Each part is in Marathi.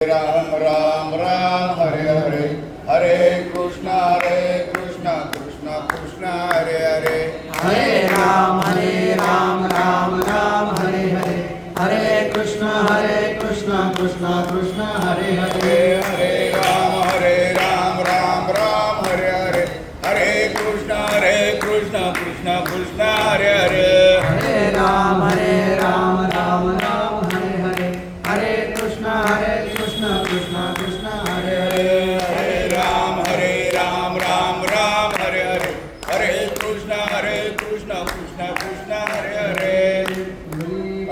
राम राम राम हरे हरे हरे कृष्णा कृष्ण कृष्ण हरे हरे हरे राम राम राम हरे हरे हरे कृष्ण कृष्ण कृष्ण हरे हरे हरे राम राम राम हरे हरे हरे कृष्ण कृष्ण कृष्ण हरे हरे हरे राम राम हरे हरे हरे कृष्ण कृष्ण कृष्ण हरे हरे हरे राम राम हरे हरे हरे कृष्ण कृष्ण हरे हरे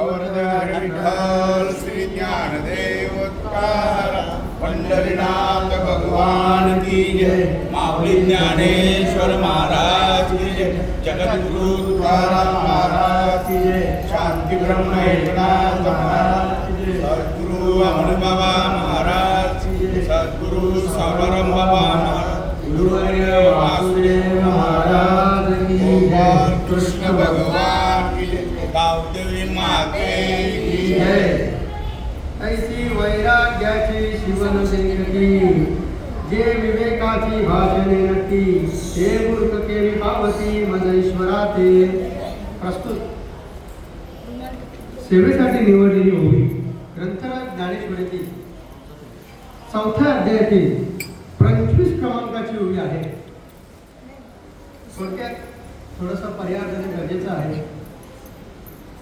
अवरदारी विठ्ठल श्री ज्ञानदेव तुकाराम पंढरीनाथ भगवान की जय माऊली ज्ञानेश्वर महाराज की जय जगद्गुरु तुकाराम महाराज की जय शांती ब्रह्म एकनाथ महाराज की जय सद्गुरु अमर बाबा महाराज की जय सद्गुरु सावरम बाबा महाराज गुरुवर्य वासुदेव महाराज की जय कृष्ण भगवान की जय गावदेवी माते की जय ऐसी वैराग्याची शिवन देखती जे विवेकाची भाषणे नक्की ते मूर्ख केली पावती मज ईश्वराते. प्रस्तुत सेवेसाठी निवडलेली ओवी ग्रंथराज ज्ञानेश्वरीतील 4थ्या अध्यायातील 25 क्रमांकाची ओवी आहे. थोडक्यात थोडासा पर्याय देणे गरजेचं आहे.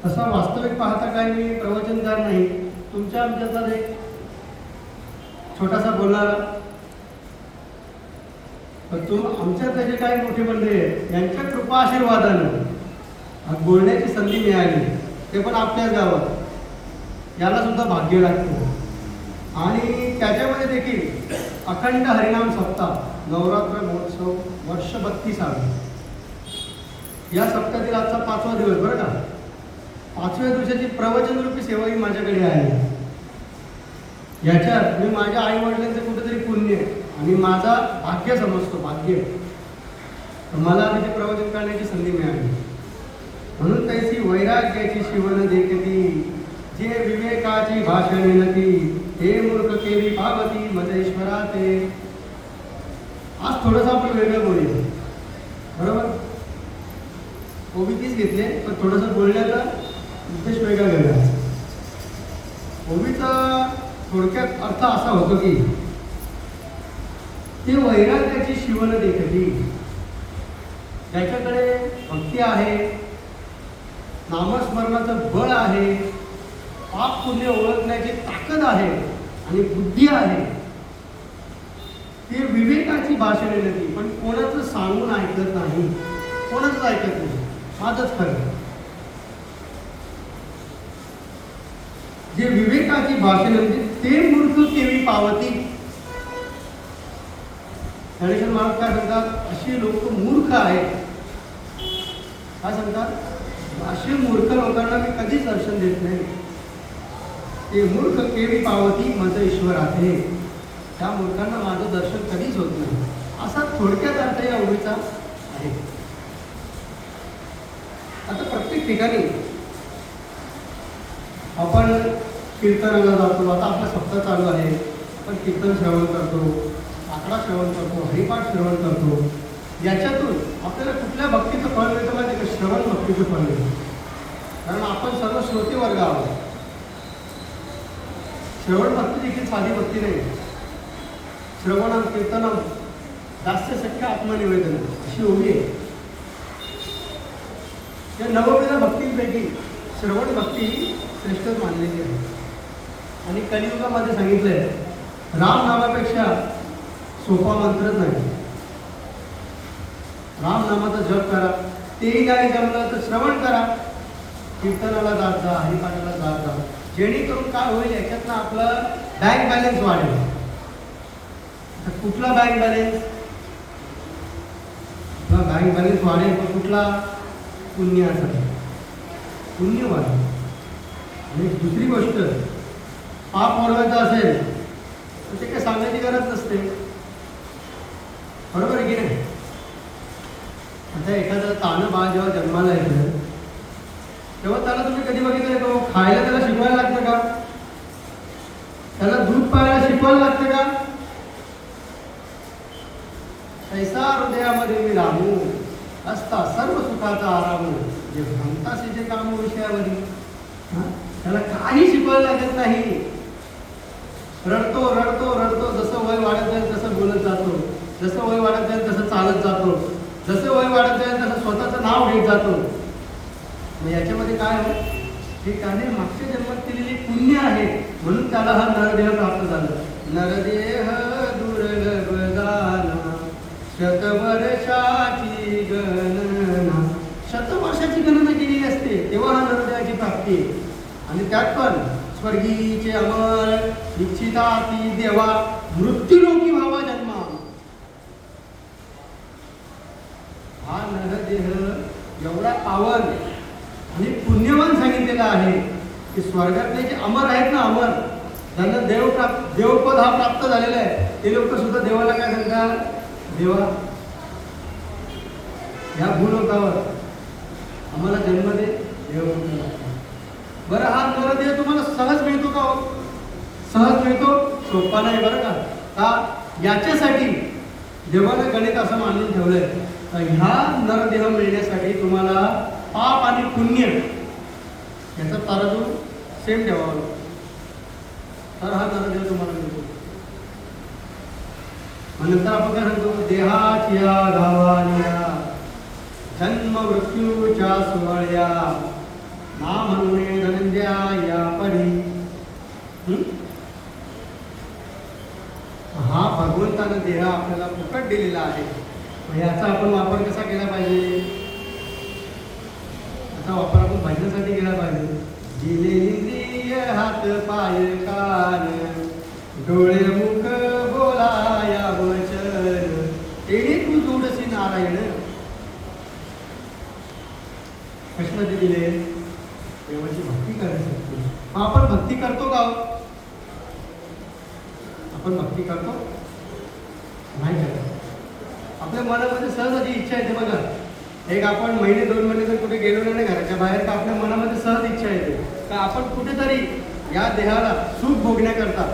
तसा वास्तविक पाहता काय मी प्रवचनकार नाही, तुमच्या आमच्यातला एक छोटासा बोलणारा, पण आमच्यात जे काही मोठे मंडळी आहेत यांच्या कृपा आशीर्वादानं आज बोलण्याची संधी मिळाली, ते पण आपल्याच गावात. याला सुद्धा भाग्य लागतं. आणि त्याच्यामध्ये देखील अखंड हरिनाम सप्ताह नवरात्र महोत्सव वर्ष 32. या सप्ताहातील आजचा 5वा दिवस बरं का. 5व्या दिवसाची प्रवचनरूपी सेवा ही माझ्याकडे आहे. याच्यात मी माझ्या आई वडिलांचं कुठेतरी पुण्य आणि माझा भाग्य समजतो. भाग्य मला तिथे प्रवचन करण्याची संधी मिळाली. म्हणून तैसी वैराग्याची शिवण देखती जे विवेकाची भाषणे नती हे मूर्ख केली पावती मजेश्वराते. आज थोडंसं आपण वेगळं बोलूया, बरोबर. ओबी तीच घेतले, पण थोडंसं बोलण्याचा उद्देश वेगळा वेगळा. ओबीचा थोडक्यात अर्थ असा होतो की ते वैराग्याची शिवण देखती ज्याच्याकडे भक्ती आहे, नामस्मरणाचं बळ आहे, पाप पुण्य ओळखण्याची ताकद आहे आणि बुद्धी आहे, ते विवेकाची भाषणे नव्हती. पण कोणाचं सांगून ऐकत नाही, कोणाच ऐकत नाही. माझंच खरं. जे विवेकाची भाषणे म्हणजे ते मूर्ख केवी पावती. गणेशन महाराज काय सांगतात, अशी लोक मूर्ख आहेत. काय सांगतात, अशी मूर्ख लोकांना मी कधीच दर्शन देत नाही. ते मूर्ख केवी पावती माझं ईश्वर आहे. त्या मूर्खांना माझं दर्शन कधीच होत नाही. असा थोडक्यात अर्थ या ओळीचा आहे. आता प्रत्येक ठिकाणी आपण कीर्तनाला जातो. आता आपला सप्ताह चालू आहे, आपण कीर्तन श्रवण करतो, आकडा श्रवण करतो, हरिपाठ श्रवण करतो. याच्यातून आपल्याला कुठल्या भक्तीचं फळ मिळतं माहिती का? श्रवण भक्तीचं फळ मिळतं. कारण आपण सर्व श्रोते वर्ग आहोत. श्रवण भक्ती देखील साधी भक्ती नाही. श्रवणम कीर्तनम दास्य सख्य आत्मनिवेदन अशी ओवी आहे. या नवविध भक्तींपैकी श्रवण भक्ती श्रेष्ठ मानलेली आहे. आणि कलियुगामध्ये सांगितलंय, राम नामापेक्षा सोपा मंत्रच नाही. राम नामाचा जप करा, तेही नाही जमलं तर श्रवण करा, कीर्तनाला जात जा, हरिपाठाला जात जा. जेणेकरून काय होईल, याच्यातनं आपलं बँक बॅलन्स वाढेल. कुठला बँक बॅलन्स? बँक बॅलन्स वाढेल पण कुठला? पुण्याचा. पुण्य वाढेल. आणि दुसरी गोष्ट, पाप मोडवायचं असेल तर ते काही सांगण्याची गरज नसते, बरोबर आहे की नाही. आता एखादं तानं बाळ जेव्हा जन्माला येतं तेव्हा त्याला तुम्ही कधी बघितलं का खायला त्याला शिकवायला लागतं का? त्याला दूध पाण्याला शिकवायला लागतं का? ऐसा हृदयामध्ये मी रामू असता सर्व सुखाचा आराम जे भ्रांतासे जे काम विषयावरी. त्याला काही शिकवायला लागत नाही. रडतो रडतो रडतो, जसं वय वाढत जाईल तसं बोलत जातो, जसं वय वाढत जाईल तसं चालत जातो, जसं वय वाढत जाईल तसं स्वतःचं नाव घेत जातो. मग याच्यामध्ये काय हो? हे त्याने मागच्या जन्मात केलेली पुण्य आहे म्हणून त्याला हा नरदेह प्राप्त झाला. नरदेह दुर्लभ दाना शतवर्षाची गणना. शतवर्षाची गणना केलेली असते तेव्हा हा नरदेहाची प्राप्ती आहे. आणि त्यात पण स्वर्गीचे अमर इच्छिताती देवा मृत्यूलोकी व्हावा जन्मा. हा नरदेह एवढा पावन आणि पुण्यवान सांगितलेला आहे की स्वर्गातले जे अमर आहेत ना, अमर ज्यांना देवपद हा प्राप्त झालेला आहे, ते लोक सुद्धा देवाला काय सांगतात? देवा, या भूलोकावर आम्हाला जन्म दे, देव. बरं, हा नरदेह तुम्हाला सहज मिळतो का? सहज मिळतो? सोपा नाही बरं का. याच्यासाठी देवानं गणित असं मानून ठेवलंय. ह्या नरदेह मिळण्यासाठी तुम्हाला पाप आणि पुण्य याचा तराजू सेम ठेवावा लागतो, तर हा नरदेह तुम्हाला मिळतो. नंतर आपण काय सांगतो? देहाच्या गावाल्या जन्म मृत्यूच्या सोहळ्या ना म्हणून धनंजया या परी. हा भगवंतानं देह आपल्याला फुकट दिलेला आहे. याचा आपण वापर कसा केला पाहिजे? याचा वापर आपण भजनासाठी केला पाहिजे. जिले इंद्रिय हात पाय कान डोळे मुख बोलाया वचन तेणे तू जोडसी नारायण. कशामध्ये दिले? देवाची भक्ती करायसाठी. मग आपण भक्ती करतो का? आपण भक्ती करतो? नाही करत. आपल्या मनामध्ये सहज अशी इच्छा येते बघा. एक आपण महिने 2 महिने जर कुठे गेलो नाही घराच्या बाहेर, का आपल्या मनामध्ये सहज इच्छा येते का आपण कुठेतरी या देहाला सुख भोगण्याकरता,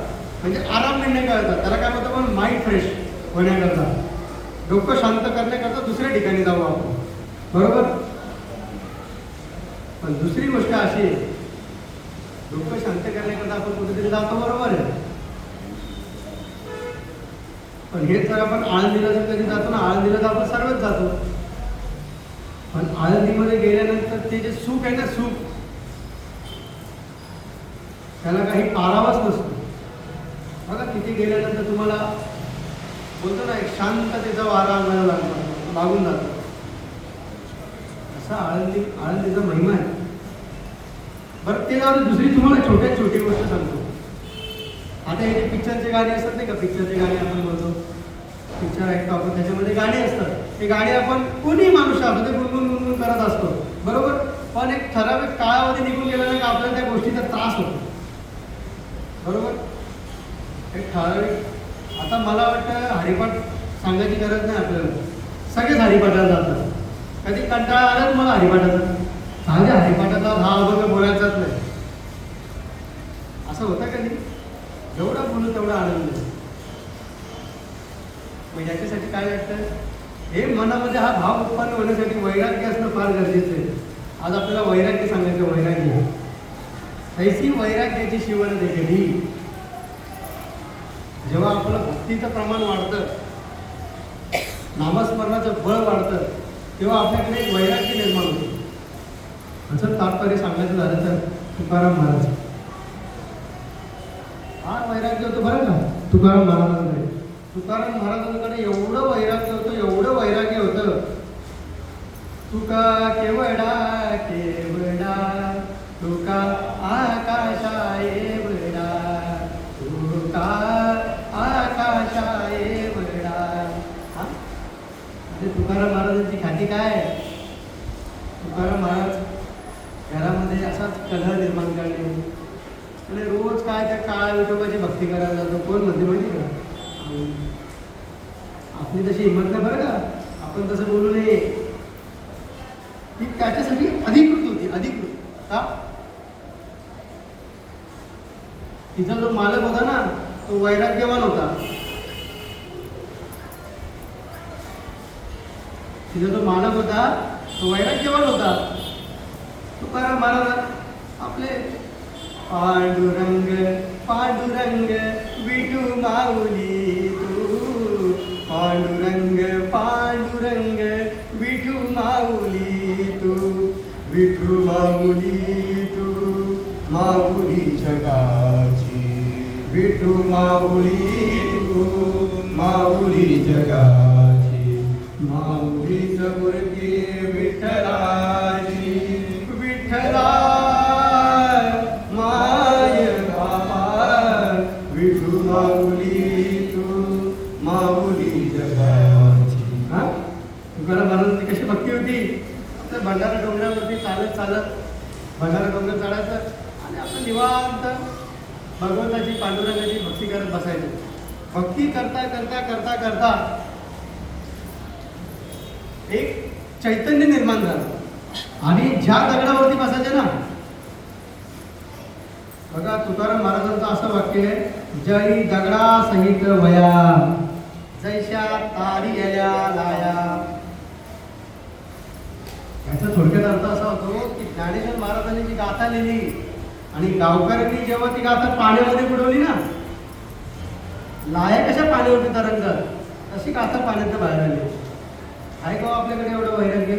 म्हणजे आराम मिळण्याकरता, त्याला काय म्हणतो आपण, माइंड फ्रेश होण्याकरता, डोकं शांत करण्याकरता दुसऱ्या ठिकाणी जाऊ आपण, बरोबर. पण दुसरी गोष्ट अशी आहे, डोकं शांत करण्याकरता आपण कुठेतरी जातो, बरोबर आहे. पण हेच जर आपण आळंदीला जर कधी जातो ना, आळंदीला तर आपण सर्वच जातो, पण आळंदीमध्ये गेल्यानंतर ते जे सुख आहे ना, सुख त्याला काही पारावाच नसतो बघा. तिथे गेल्यानंतर तुम्हाला बोलतो ना, एक शांततेचा वारा अंगाला लागून जातो. असा आळंदीचा महिमा आहे. बरं, ते जाऊन दुसरी तुम्हाला छोट्यात छोटी गोष्ट सांगतो. आता हे जे पिक्चरचे गाणे असतात नाही का, पिक्चरचे गाणे आपण बोलतो, पिक्चर ऐकतो आपण, त्याच्यामध्ये गाणी असतात. ते गाणी आपण कोणी माणूस असतो ते गुणगुण करत असतो, बरोबर. पण एक ठराविक काळामध्ये निघून गेला का आपल्याला त्या गोष्टीचा त्रास होतो, बरोबर. एक ठराविक, आता मला वाटतं हरिपाठ सांगायची गरज नाही आपल्याला, सगळेच हरिपाठाला जातात. कधी कंटाळा आलाच मला हरिपाठाचा, सांगा हरिपाठाचा 10 अभंग बोलायचाच नाही, असं होतं कधी? जेवढा बोलू तेवढा आनंद. मग याच्यासाठी काय वाटतं, हे मनामध्ये हा भाव उत्पन्न होण्यासाठी वैराग्य असणं फार गरजेचं आहे. आज आपल्याला वैराग्य सांगायचं, वैराग्य ऐसी वैराग्याची शिवण देखील. जेव्हा आपलं भक्तीचं प्रमाण वाढतं, नामस्मरणाचं बळ वाढतं, तेव्हा आपल्याकडे एक वैराग्य निर्माण होतं. असं तात्पर्य सांगायचं झालं तर तुकाराम महाराज फार वैराग्य होतं बरं का. तुकाराम महाराजांकडे एवढं वैराग्य होतं, एवढं वैराग्य होतं. तुका केवडा केवडा, तुका आकाशा एवढा, तुका आकाशा एवढा. तुकाराम महाराजांची ख्याती काय? तुकाराम महाराज घरामध्ये असाच कलह निर्माण करणे आणि रोज काय त्या काळा विठोबाची भक्ती करायला जातो. कोण म्हणते माहिती का? आपली तशी हिंमत नाही बरं का, आपण तसं बोलू नये. ती त्याच्यासाठी अधिकृत होती, अधिकृत का? तिचा जो मालक होता ना तो वैराग्यवान होता. तिचा जो मालक होता तो वैराग्यवान होता. तुकाराम महाराज आपले पांडुरंग पांडुरंग विठू माऊली तू, पांडुरंग पांडुरंग विठू माऊली तू, विठू माऊली तू माऊली जगाची, विठू माऊली तू माऊली जगाची, माऊलीच मूर्ती विठ्ठलाची, विठ्ठला माय बाबा, विठू माऊली तू माऊली जगाची. हा तुकाराम महाराजांची कशी भक्ती होती. आपल्या भंडारा डोंगरावरती चालत चालत भंडारा डोंगर चढायचं आणि आपलं निवांत भगवंताची पांडुरंगाची भक्ती करत बसायचं. भक्ती करता करता करता करता एक चैतन्य निर्माण झालं आणि ज्या दगडावरती बसायचे ना, बघा तुकाराम महाराजांचं असं वाक्य आहे, जळी दगडा सहित वया, जैशा तारी येल्या लाया. याचा थोडक्यात अर्थ असा होतो की ज्ञानेश्वर महाराजांनी जी गाथा लिहिली आणि गावकऱ्यांनी जेव्हा ती गाथा पाण्यामध्ये बुडवली ना, लाया कशा पाण्यावरती तरंगतात तशी गाथा पाण्यात बाहेर आली. आहे का आपल्याकडे एवढं वैराग्य.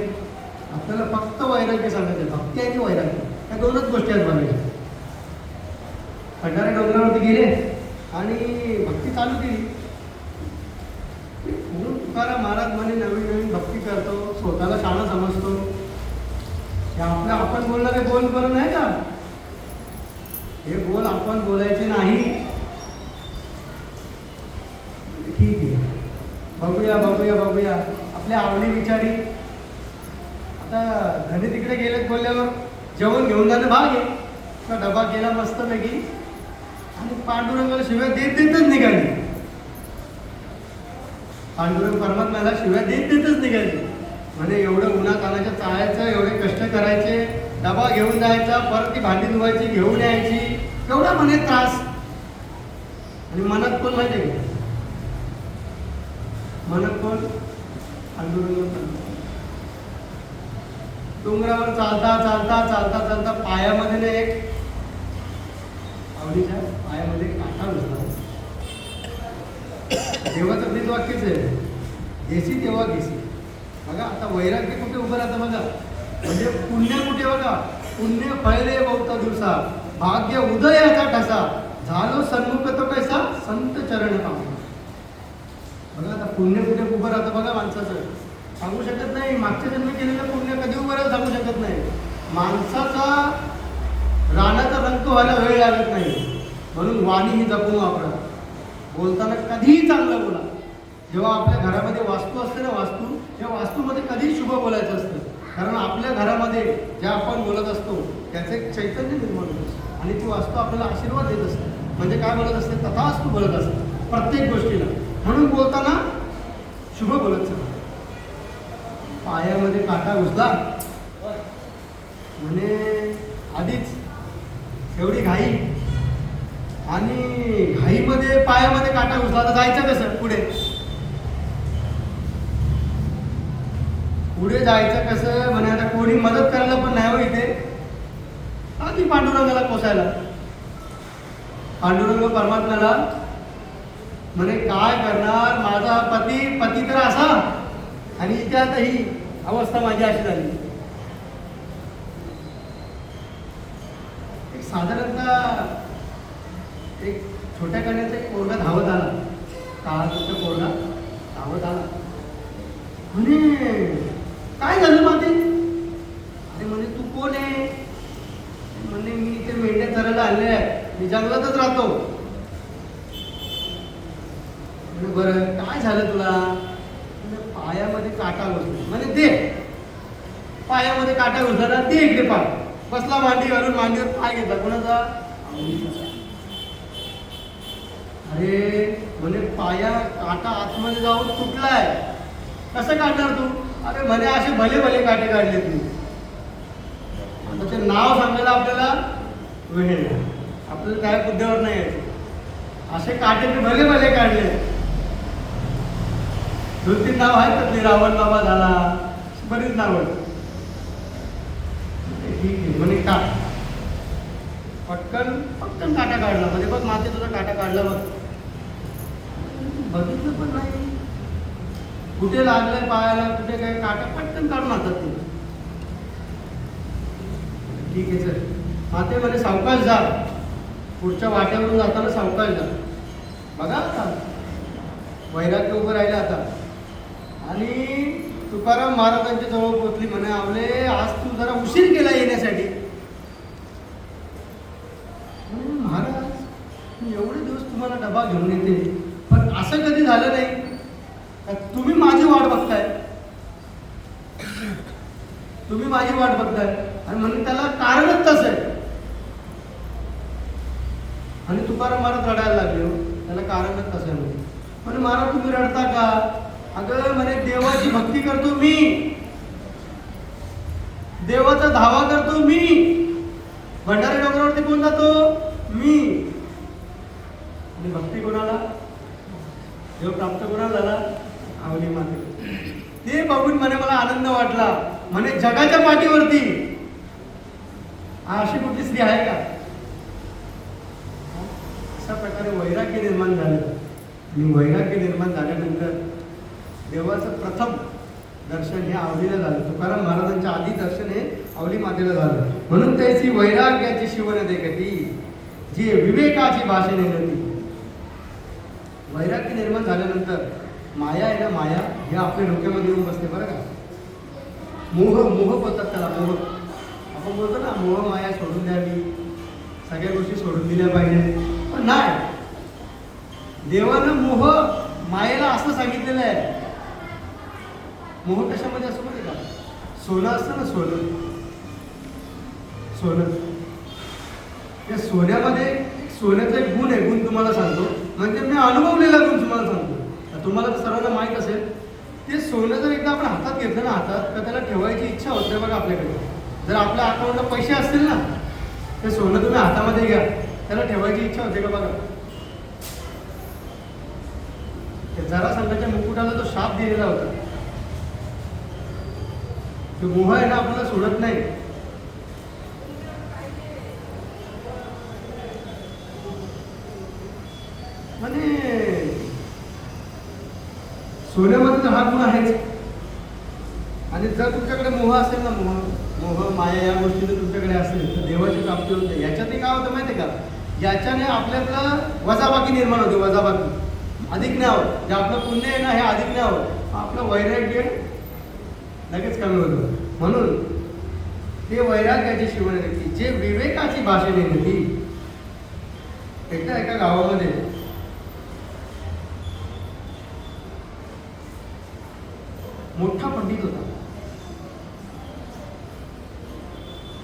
आपल्याला फक्त वैराग्य सांगायचं, भक्ती आणि वैराग्य या दोनच गोष्टी आहेत बघायच्या. भंडारा डोंगरावरती गेले आणि भक्ती चालू केली. म्हणून तुकाराम महाराज म्हणे नवीन नवीन भक्ती करतो, स्वतःला शहाणा समजतो. हे आपलं आपण बोलणारे बोल बरं नाही का, हे बोल आपण बोलायचे नाही. ठीक आहे, बघूया बघूया बघूया आपल्या आवडी विचारी. आता घरी तिकडे गेलेत बोलल्यावर जेवण घेऊन जाणं भाग आहे. तर डबा केला मस्तपैकी आणि पांडुरंगाला शिव्या देत देतच निघाली. पांडुरंग परमात्म्याला शिव्या देत देतच निघाली. म्हणजे एवढं उन्हातानाच्या चालायचं, एवढे कष्ट करायचे, डबा घेऊन जायचा, परत ती भांडी धुवायची, घेऊन यायची, एवढा म्हणे त्रास. आणि मनात कोण माहिती आहे का, मनात कोण, पांडुरंग. डोंगरावर चालता चालता चालता चालता पायामध्ये ना एक आवडीच्या पायामध्ये काटा घुसला. देवाचं ब्रीज वाक्यच आहे, घेसी तेव्हा घेसी. बघा आता वैराग्य कुठे उभं राहतं बघा, म्हणजे पुण्य कुठे बघा, पुण्य फळले बहुता दिवसा, भाग्य उदयाचा ठसा, झालो सन्मुख तो कैसा संत चरण पाहू. बघा आता पुण्य कुठे उभं राहतं बघा माणसाचं, सांगू शकत नाही. मागच्या जन्मी केलेलं पुण्य कधी उभं राहतं सांगू शकत नाही. माणसाचा रानाचा रंग व्हायला वेळ लागत नाही. म्हणून वाणी ही जपून वापरा. बोलताना कधीही चांगलं बोला. जेव्हा आपल्या घरामध्ये वास्तू असते ना, वास्तू, त्या वास्तूमध्ये कधीही शुभ बोलायचं असतं. कारण आपल्या घरामध्ये ज्या आपण बोलत असतो त्याचं एक चैतन्य निर्माण होत असतं आणि ती वास्तू आपल्याला आशीर्वाद देत असते. म्हणजे काय बोलत असते, तथास्तु बोलत असते प्रत्येक गोष्टीला. म्हणून बोलताना शुभ बोलत असतं. पायामध्ये काटा घुसला म्हणे आधीच एवढी घाई आणि घाईमध्ये पायामध्ये काटा घुसला तर जायचं कसं पुढे, पुढे जायचं कसं. म्हणे आता कोणी मदत करायला पण नाही हो इथे, आधी पांडुरंगाला कोसायला. पांडुरंग परमात्म्याला म्हणे काय करणार, माझा पती तर असा आणि इथे आता ही अवस्था माझी अशी झाली. एक साधारणतः एक छोट्या कण्याचा एक पोरगा धावत आला, काळाचा पोरगा धावत आला. म्हणे काय झालं माते, अरे म्हणे तू कोण आहे. म्हणे मी इथे मेंढ्या चरायला आले आहे, मी जंगलातच राहतो. म्हणे बरं काय झालं तुला. पायामध्ये काटा घुसला. म्हणे दे, पायामध्ये काटा घुसला, दे इकडे पाय. बसला मांडी घालून, मांडीवर पाय घेतला. कोणाचा, अरे म्हणे पाया काटा आतमध्ये जाऊन तुटलाय, कसं काढणार तू. अरे म्हणे असे भले भले काटे काढले तू. आता ते नाव सांगायला आपल्याला वेळ, आपल्याला त्या मुद्द्यावर नाही यायचे. असे काटे मी भले भले काढले. 2-3 नाव आहेत त्यातली, रावण बाबा झाला, बरीच नावं. ठीक आहे म्हणे काट, पटकन पटकन काटा काढला. म्हणजे बघ माते तुझा काटा काढला बघ. बघितलं पण नाही कुठे लागलंय पायाला, कुठे काय, काटा पटकन काढून हातात ते. ठीक आहे सर. माते म्हणे सावकाश जा, पुढच्या वाट्यावरून जाताना सावकाश जा. बघा आता वैराग्य उभं राहिलं आता. आणि तुकाराम महाराजांच्या जवळ पोचली. म्हणे आवले आज तू जरा उशीर केला येण्यासाठी. महाराज मी एवढे दिवस तुम्हाला डबा घेऊन येते, पण असं कधी झालं नाही का तुम्ही माझी वाट बघताय. तुम्ही माझी वाट बघताय आणि म्हणून त्याला कारणच तसं आहे. आणि तुकाराम महाराज रडायला लागले. त्याला कारणच तसं आहे. म्हणे महाराज तुम्ही रडता का. अगं म्हणे देवाची भक्ती करतो मी, देवाचा धावा करतो मी. भंडारी डोंगरावरती कोण जातो मी. आणि भक्ती कोणाला, देव प्राप्त कोणाला झाला, आवली माते. ते बघून म्हणे मला आनंद वाटला. म्हणे जगाच्या पाठीवरती अशी कुठली स्त्री आहे का. अशा प्रकारे वैराग्य निर्माण झालं. आणि वैराग्य निर्माण झाल्यानंतर देवाचं प्रथम दर्शन हे आवलीला झालं. तुकाराम महाराजांच्या आधी दर्शन हे आवली मातेला झालं. म्हणून त्याची वैराग्याची शिवण देखती, जी विवेकाची भाषेने नव्हती. वैराग्य निर्माण झाल्यानंतर माया आहे ना, माया हे आपल्या डोक्यामध्ये येऊन बसते बरं का. मोह मोह बोलतात त्याला. मोह आपण बोलतो ना, मोह माया सोडून द्यावी, सगळ्या गोष्टी सोडून दिल्या पाहिजे. पण नाही, देवानं मोह मायेला असं सांगितलेलं आहे. मोह कशामध्ये असं माहिती का, सोनं असतं ना, सोनं सोनं त्या सोन्यामध्ये सोन्याचा एक गुण आहे. गुण तुम्हाला सांगतो, म्हणजे मी अनुभवलेला गुण तुम्हाला सांगतो. तुम्हाला तर सर्वांना माहीत असेल. ते सोनं जर एकदा आपण हातात घेतलं ना, हातात, तर त्याला ठेवायची इच्छा होत नाही बघा आपल्याकडे. जर आपल्या अकाउंटला पैसे असतील ना, ते सोनं तुम्ही हातामध्ये घ्या, त्याला ठेवायची इच्छा होते का बघा. जरासंधाच्या मुकुटाला तो शाप दिलेला होता. तो मोह आहे ना, आपल्याला सोडत नाही. म्हणजे सोन्यामध्ये तर हा गुण आहेच. आणि जर तुमच्याकडे मोह असेल ना, मोह मोह माया या गोष्टी जर तुमच्याकडे असेल तर देवाची प्राप्ती होते. याच्यातही काय होतं माहिती आहे का, याच्याने आपल्याला वजाबाकी निर्माण होते. वजाबाकी, अधिक न्यावं, जे आपलं पुण्य आहे ना हे अधिक न्यावं, आपलं वैराग्य लगेच कमी होतं. म्हणून ते वैराग्याची शिवण व्यक्ती, जे विवेकाची भाषेने होती. एकदा एका गावामध्ये मोठा पंडित होता.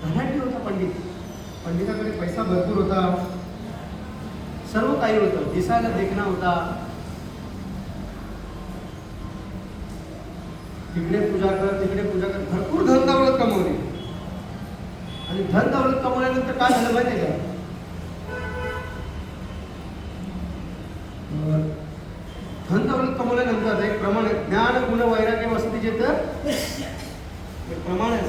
धनाढ्य होता पंडित. पंडिताकडे पैसा भरपूर होता, सर्व काही होतं, दिसायला देखणा होता. तिकडे पूजा कर, तिकडे पूजा कर, भरपूर धन दौलत कमवली. आणि धन दौलत कमवल्यानंतर काय झालं माहिती आहे का, धन दौलत कमवल्यानंतर एक प्रमाण आहे, ज्ञान गुण वैराग्य वसतीचे तर एक प्रमाण आहे.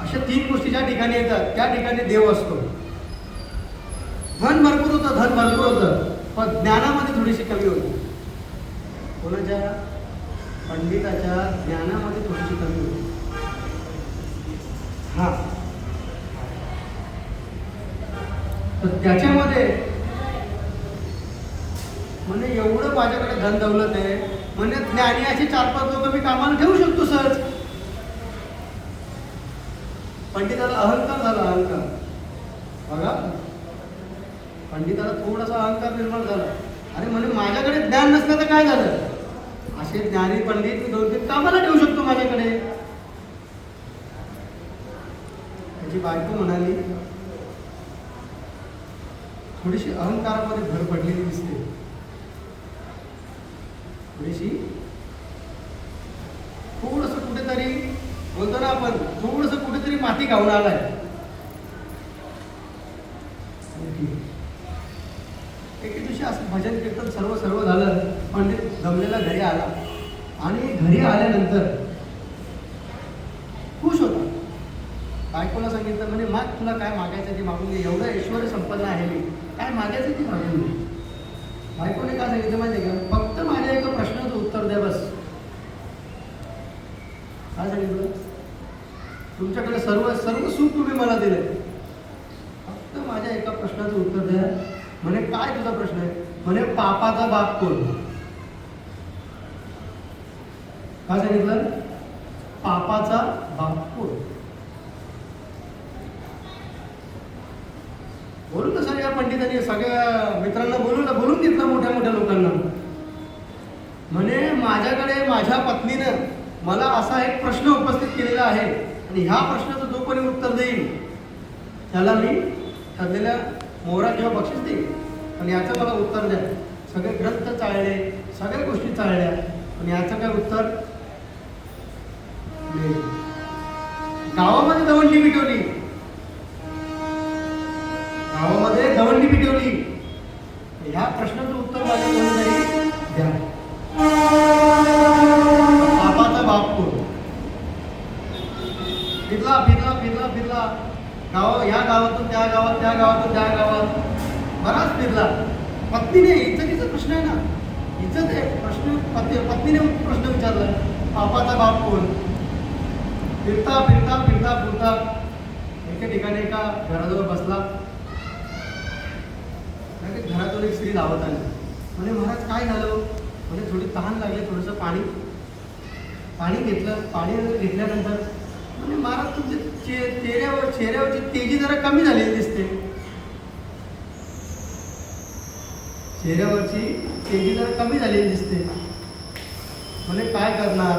अशा 3 गोष्टी ज्या ठिकाणी येतात त्या ठिकाणी देव असतो. धन भरपूर होतं, धन भरपूर होतं, पण ज्ञानामध्ये थोडीशी कमी होती. कोणाच्या, पंडिताच्या ज्ञानामध्ये थोडीशी कमी होती. हा, तर त्याच्यामध्ये म्हणजे एवढं माझ्याकडे धन दौलत आहे, म्हणजे ज्ञानी असे 4-5 लोक मी कामाला ठेवू शकतो सहज. पंडिताला अहंकार झाला, अहंकार. बघा, पंडिताला थोडासा अहंकार निर्माण झाला. आणि म्हणजे माझ्याकडे ज्ञान नसलं तर काय झालं, असे ज्ञानी पंडित मी 2-3 कामाला ठेवू शकतो माझ्याकडे. त्याची बायको म्हणाली, थोडीशी अहंकारामध्ये भर पडलेली दिसते, थोडीशी, थोडंसं कुठेतरी बोलतो ना आपण, थोडंसं कुठेतरी खाऊन आलाय. एके दिवशी असं भजन कीर्तन सर्व झालं. पंडित दमलेला घरी आला आणि घरी आल्यानंतर खुश होता. बायकोला सांगितलं म्हणे माग, तुला काय मागायचं ते मागून घे, एवढं ऐश्वर संपन्न आहे मी, काय मागायचं ते मागून घे. बायकोने काय सांगितलं माहिती आहे का, फक्त माझ्या एका प्रश्नाचं उत्तर द्या बस. काय सांगितलं, तुमच्याकडे सर्व सुख तुम्ही मला दिले, फक्त माझ्या एका प्रश्नाचं उत्तर द्या. म्हणे काय तुझा प्रश्न आहे. म्हणे पापाचा बाप कोण. काय सांगितलं, पापाचा बाप कोण. बोलून सगळ्या पंडितांनी सगळ्या मित्रांना बोलून घेतलं, मोठ्या लोकांना. म्हणे माझ्याकडे माझ्या पत्नीनं मला असा एक प्रश्न उपस्थित केलेला आहे आणि ह्या प्रश्नाचं जो कोणी उत्तर देईल त्याला मी ठरलेल्या मोहरा किंवा बक्षीस देईल, आणि याचं मला उत्तर द्या. सगळे ग्रंथ चाळले, सगळ्या गोष्टी चाळल्या, आणि याचं काय उत्तर. गावामध्ये दवंडी पिटवली, ह्या प्रश्नाचं उत्तर माझ्या कोणीतरी द्या. पापाचा बाप कोण. फिरला ह्या गावातून त्या गावात, त्या गावातून त्या गावात बराच फिरला. पत्नीने इज्जतीचा प्रश्न आहे ना, इज्जत आहे प्रश्न. पत्नीने प्रश्न विचारला, पापाचा बाप कोण. फिरता एका ठिकाणी एका घराजवळ बसला. घरातून एक स्त्री धावत आली. म्हणे महाराज काय झालं. म्हणजे थोडी तहान लागली, थोडंसं पाणी घेतलं. पाणी घेतल्यानंतर म्हणजे महाराज तुमच्या चेहऱ्यावरची तेजी जरा कमी झालेली दिसते. चेहऱ्यावरची तेजी जरा कमी झालेली दिसते. म्हणे काय करणार,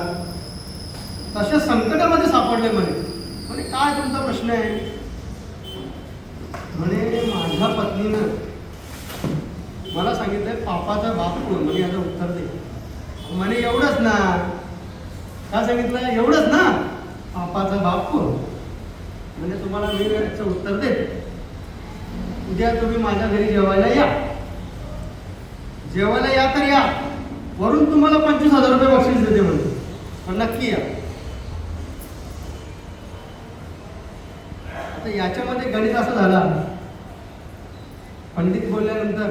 तशा संकटामध्ये सापडले. म्हणे काय तुमचा प्रश्न आहे. म्हणे माझ्या पत्नीनं मला सांगितलंय पापाचा बाप कोण. म्हणजे याचं उत्तर दे. म्हणे एवढंच ना. काय सांगितलं, एवढंच ना, पापाचा बाप कोण. म्हणजे तुम्हाला मी याचं उत्तर दे. उद्या तुम्ही माझ्या घरी जेवायला या तर या, वरून तुम्हाला 25,000 रुपये बक्षीस देते म्हणजे, पण नक्की या. आता याच्यामध्ये गणित असं झाला. पंडित बोलल्यानंतर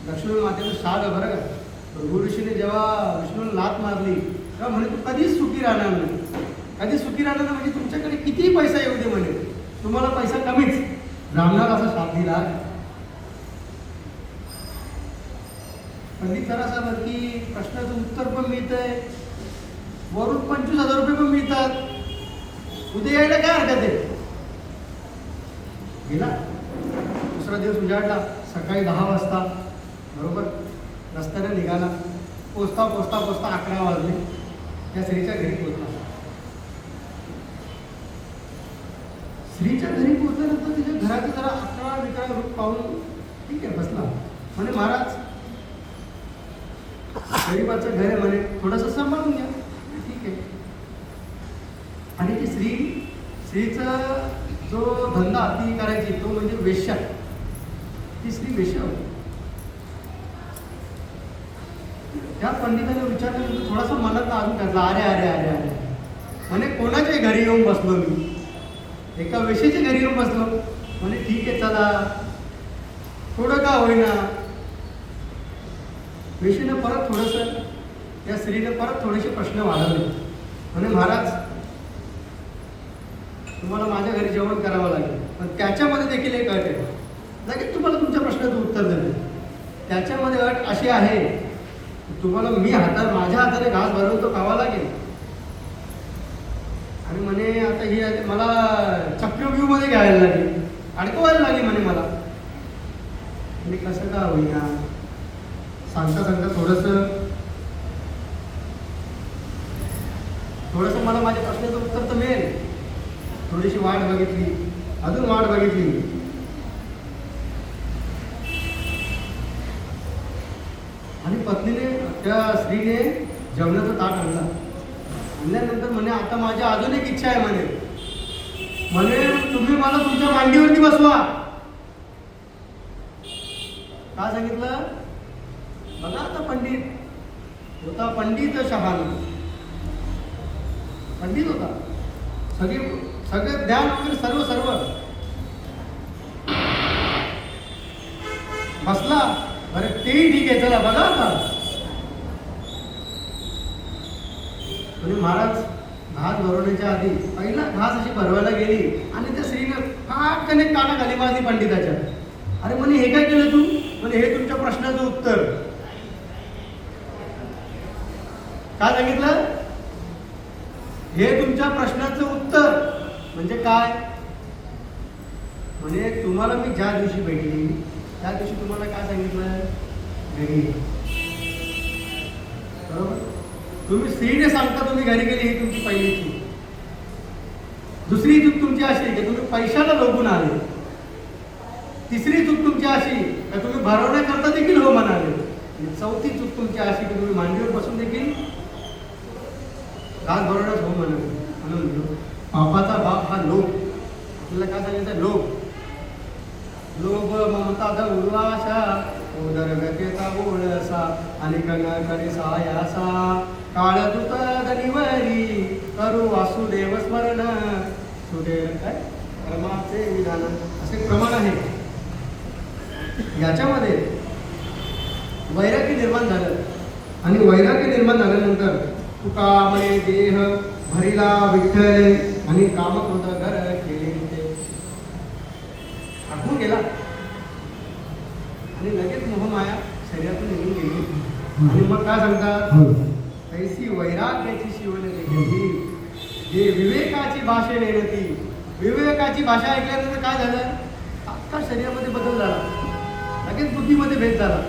लक्ष्मी मातेचं शाग आहे बरं का. भृगु ऋषीने जेव्हा विष्णूला लात मारली तेव्हा म्हणे तू कधीच सुखी राहणार नाही, कधी सुखी राहणार नाही. म्हणजे तुमच्याकडे कितीही पैसा येऊ दे म्हणे, तुम्हाला पैसा कमीच. ब्राह्मणाला असा शाप दिला. पंडित जरासा की प्रश्नाचं उत्तर पण मिळतंय, वरून 25,000 रुपये पण मिळतात, उद्या यायला काय हरकत आहे. गेला. दुसरा दिवस उजाडला. सकाळी 10 वाजता बरोबर रस्त्याने निघाला. पोचता 11 वाजले. त्या स्त्रीच्या घरी पोचला. स्त्रीच्या घरी पोचल्यानंतर तिच्या घराचं जरा 11 रूप पाहून ठीक आहे बसला. म्हणे महाराज गरीबाचं घर आहे म्हणे, थोडंसं सांभाळून घ्या. ठीक आहे. आणि ती स्त्रीचा जो धंदा ती करायची तो म्हणजे वेश्या. ती स्त्री वेश्या होती. त्या पंडिताने विचारलं, थोडासा मनात अजून त्यातला अरे म्हणे कोणाच्या घरी येऊन बसलो मी, एका वेश्याच्या घरी येऊन बसलो. म्हणे ठीक आहे चला, थोडं का होईना. वेशीनं परत थोडंसं, या स्त्रीने परत थोडेसे प्रश्न वाढवले. म्हणे महाराज तुम्हाला माझ्या घरी जेवण करावं लागेल, पण त्याच्यामध्ये देखील एक अट आहे. लगेच तुम्हाला तुमच्या प्रश्नाचं उत्तर देते. त्याच्यामध्ये अट अशी आहे, तुम्हाला माझ्या हाताने घास भरवून तो खावा लागेल. आणि म्हणे आता ही मला चक्रव्यूहमध्ये घ्यायला लागली, अडकवायला लागली म्हणे मला. म्हणजे कसं का होईना. सांगता थोडंसं मला माझ्या प्रश्नाचं उत्तर तर मिळेल. थोडीशी वाट बघितली, अजून वाट बघितली. आणि पत्नीने त्या स्त्रीने जेवणाचं ताट आणला. आणल्यानंतर म्हणे आता माझी अजून एक इच्छा आहे म्हणे, म्हणे तुम्ही मला तुमच्या मांडीवरती बसवा. काय सांगितलं? बघा आता पंडित होता, पंडित शहाणा पंडित होता, सगळे ज्ञान वगैरे सर्व बसला. अरे तेही ठीक आहे, चला बघा आता. म्हणजे महाराज घास भरवण्याच्या आधी पहिला घास अशी भरवायला गेली आणि त्या स्त्रीनं फाटकन एक कानाखाली मारली पंडिताच्या. अरे म्हणे हे काय केलं तू? म्हणजे हे तुमच्या प्रश्नाचं उत्तर. काय सांगितलं? हे तुमच्या प्रश्नाचं उत्तर म्हणजे काय? म्हणजे तुम्हाला मी ज्या दिवशी भेटली त्या दिवशी तुम्हाला काय सांगितलं? घरी. बरोबर? तुम्ही स्त्रीने सांगता तुम्ही घरी गेली, ही तुमची पहिली चूक. दुसरी चूक तुमची अशी की तुम्ही पैशाला लोभून आले. तिसरी चूक तुमची अशी की तुम्ही भरवण्याकरता देखील हो म्हणाले. आणि चौथी चूक तुमची अशी की तुम्ही मांडीवर बसून देखील घास भरवण्यास हो म्हणाले. म्हणून पापाचा बाप हा लोभ. आपल्याला काय सांगितलं? लोभ. लोभ ममता उल्लासा उदरगतीचा ओळसा आणि करी सायासा काळ दूत दनिवरी करू वासुदेव स्मरण सुदेव काय क्रमाचे विधान असे प्रमाण आहे. याच्यामध्ये वैराग्य निर्माण झालं आणि वैराग्य निर्माण झाल्यानंतर तुका म्हणे देह भरिला विठ्ठले आणि कामक होतं घर केले ते आखून गेला आणि लगेच मोहमाया शरीरातून निघून गेली. आणि मग काय सांगतात? तैसी वैराग्याची शिवण घेतली जे विवेकाची भाषा नेणती. विवेकाची भाषा ऐकल्यानंतर काय झालं? अख्खा शरीरामध्ये बदल झाला. लगेच बुद्धीमध्ये भेद झाला.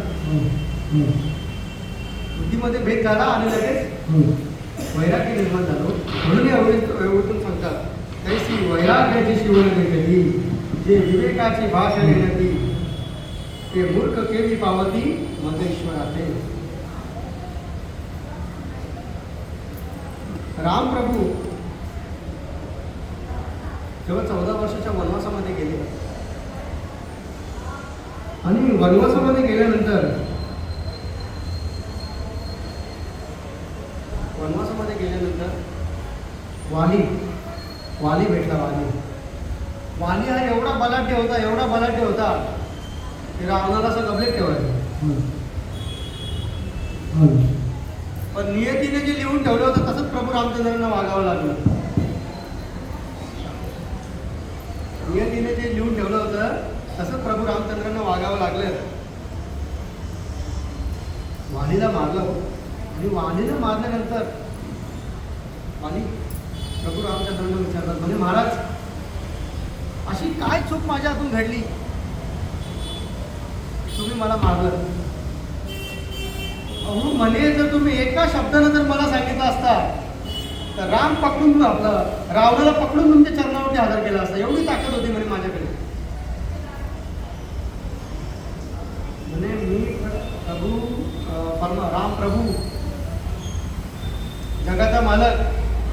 बुद्धीमध्ये भेद झाला आणि लगेच वैराग्य निर्माण झालं. म्हणून एवढून सांगतात तैसी वैराग्याची शिवण घेतली जे विवेकाची भाषा नेणती ते मूर्ख केली पावती मधेश्वराते. रामप्रभू जेव्हा 14 वर्षाच्या वनवासामध्ये गेले आणि वनवासामध्ये गेल्यानंतर वाली भेटला. वाली हा एवढा बलाढ्य होता की रावणाला असं गबलेत ठेवायचं. पण नियतीने जे लिहून ठेवलं होतं तसंच प्रभू रामचंद्रांना वागावं लागलं. नियतीने जे लिहून ठेवलं होतं तसंच प्रभू रामचंद्रांना वागावं लागलं. वालीला मारलं आणि वालीला मारल्यानंतर वाली प्रभू रामचंद्रांना विचारतात म्हणजे महाराज अशी काय चूक माझ्या हातून घडली तुम्ही मला मारलं? अहो म्हणे जर तुम्ही एका शब्दानं जर मला सांगितलं असता तर राम पकडून आपलं रावणाला पकडून तुमच्या चरणावरती हजर केला असता. एवढी ताकद होती म्हणे माझ्याकडे. म्हणे मी राम प्रभू जगाचा मालक,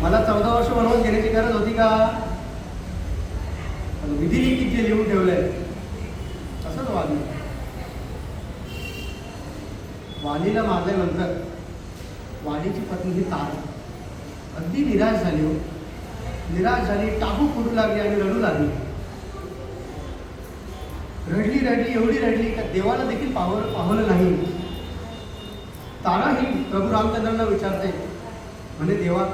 मला 14 वर्ष वनवास घेण्याची गरज होती का? विधिलिखित जे लिहून ठेवलंय तसंच वागलं. वालीला मारल्यानंतर वालीची पत्नी ही तारा अगदी निराश झाली, टाकू फुटू लागली आणि रडू लागली. रडली एवढी रडली का देवाला देखील पावलं नाही. तारा ही प्रभू रामचंद्रांना विचारते म्हणे देवा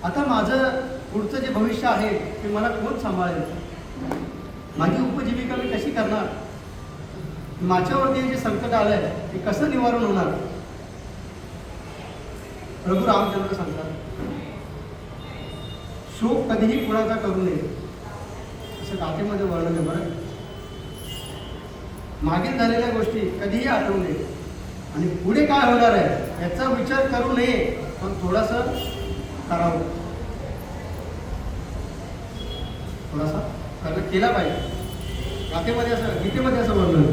आता माझं पुढचं जे भविष्य आहे ते मला कोण सांभाळेल? माझी उपजीविका मी कशी करणार? माझ्यावरती जे संकट आलंय ते कसं निवारण होणार? प्रभू रामचंद्र सांगतात शोक कधीही कुणाचा करू नये असं गाथेमध्ये वर्णन आहे. बरं मागील झालेल्या गोष्टी कधीही आठवू नये आणि पुढे काय होणार आहे याचा विचार करू नये, पण थोडासा करावं, थोडासा करणं केला पाहिजे. गाथेमध्ये असं गीतेमध्ये असं वर्णन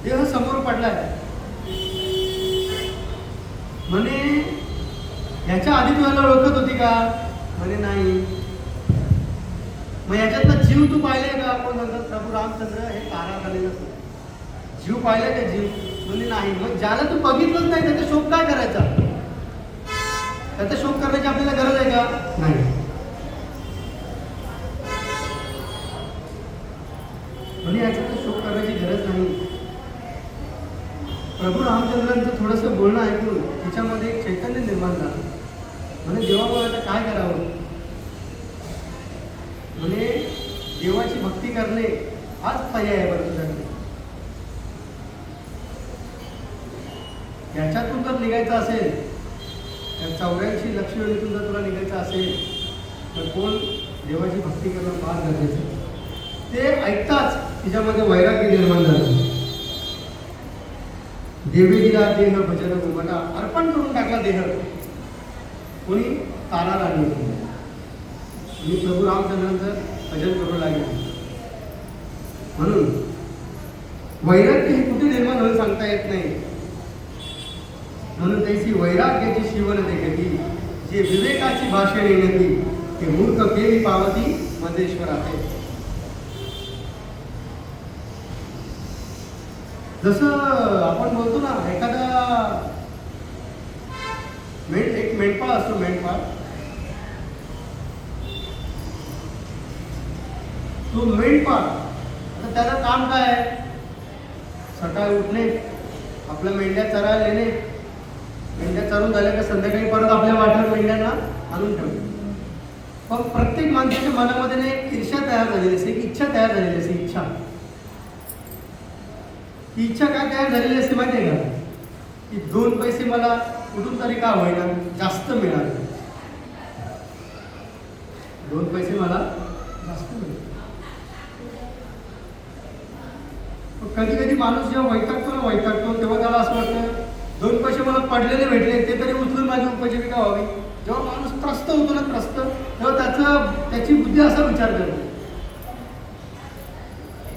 देह समोर पडलाय म्हणे याच्या आधी तुला ओळखत होती का? म्हणे नाही. मग याच्यातला जीव तू पाहिले का? आपण म्हणतात प्रभू रामचंद्र हे तारा झालेलं असतं. जीव पाहिला का जीव? म्हणजे नाही. मग ज्याला तू बघितलंच नाही त्याचा शोक काय करायचा? त्याचा शोक करण्याची आपल्याला गरज आहे का? नाही. म्हणजे याच्यात शोक करण्याची गरज नाही. प्रभू रामचंद्रांचं थोडंसं बोलणं ऐकून तिच्यामध्ये एक चैतन्य निर्माण झालं. म्हणजे देवाबाबाचं काय करावं? म्हणजे देवाची भक्ती करणे हाच पर्याय आहे बरं तुझ्याकडे. याच्यातून जर निघायचं असेल, त्या 84 लक्ष वेळीतून जर तुला निघायचं असेल तर कोण देवाची भक्ती करणं फार गरजेचं आहे. ते ऐकताच तिच्यामध्ये वैराग्य निर्माण झालं. देवी दिला देह भजन घुमटा, अर्पण करून टाकला देह. कोणी? तारा राणी होती. मी प्रभू रामचंद्रांचं भजन करू लागले. म्हणून वैराग्य हे कुठे निर्माण होईल सांगता येत नाही. म्हणून त्याची वैराग्याची शिवण देखती, जे विवेकाची भाषण येणती, ते मूर्ख केली पावती मधेश्वराचे. जसं आपण बोलतो ना, एखादा एक मेंढपाळ असतो. मेंढपाळ तो मेंढपाळ, आता त्याचं काम काय आहे? सकाळी उठणे, आपल्या मेंढ्या चरायला नेणे, मेंढ्या चरून झाल्या का संध्याकाळी परत आपल्या वाट्यावर मेंढ्यांना आणून ठेवणे. पण प्रत्येक माणसाच्या मनामध्ये एक ईर्ष्या तयार झालेली असते, एक इच्छा तयार झालेली असते. इच्छा, ती इच्छा काय तयार झालेली असते माहिती आहे का? की 2 पैसे मला कुठून तरी का होईना जास्त मिळाले. 2 पैसे मला जास्त मिळाले. कधी कधी माणूस जेव्हा वैतागतो तेव्हा त्याला असं वाटतं 2 पैसे मला पडलेले भेटले, ते तरी उचलून माझी उपजीविका व्हावी. जेव्हा माणूस त्रस्त होतो ना, त्रस्त, तेव्हा त्याची बुद्धी असा विचार करते.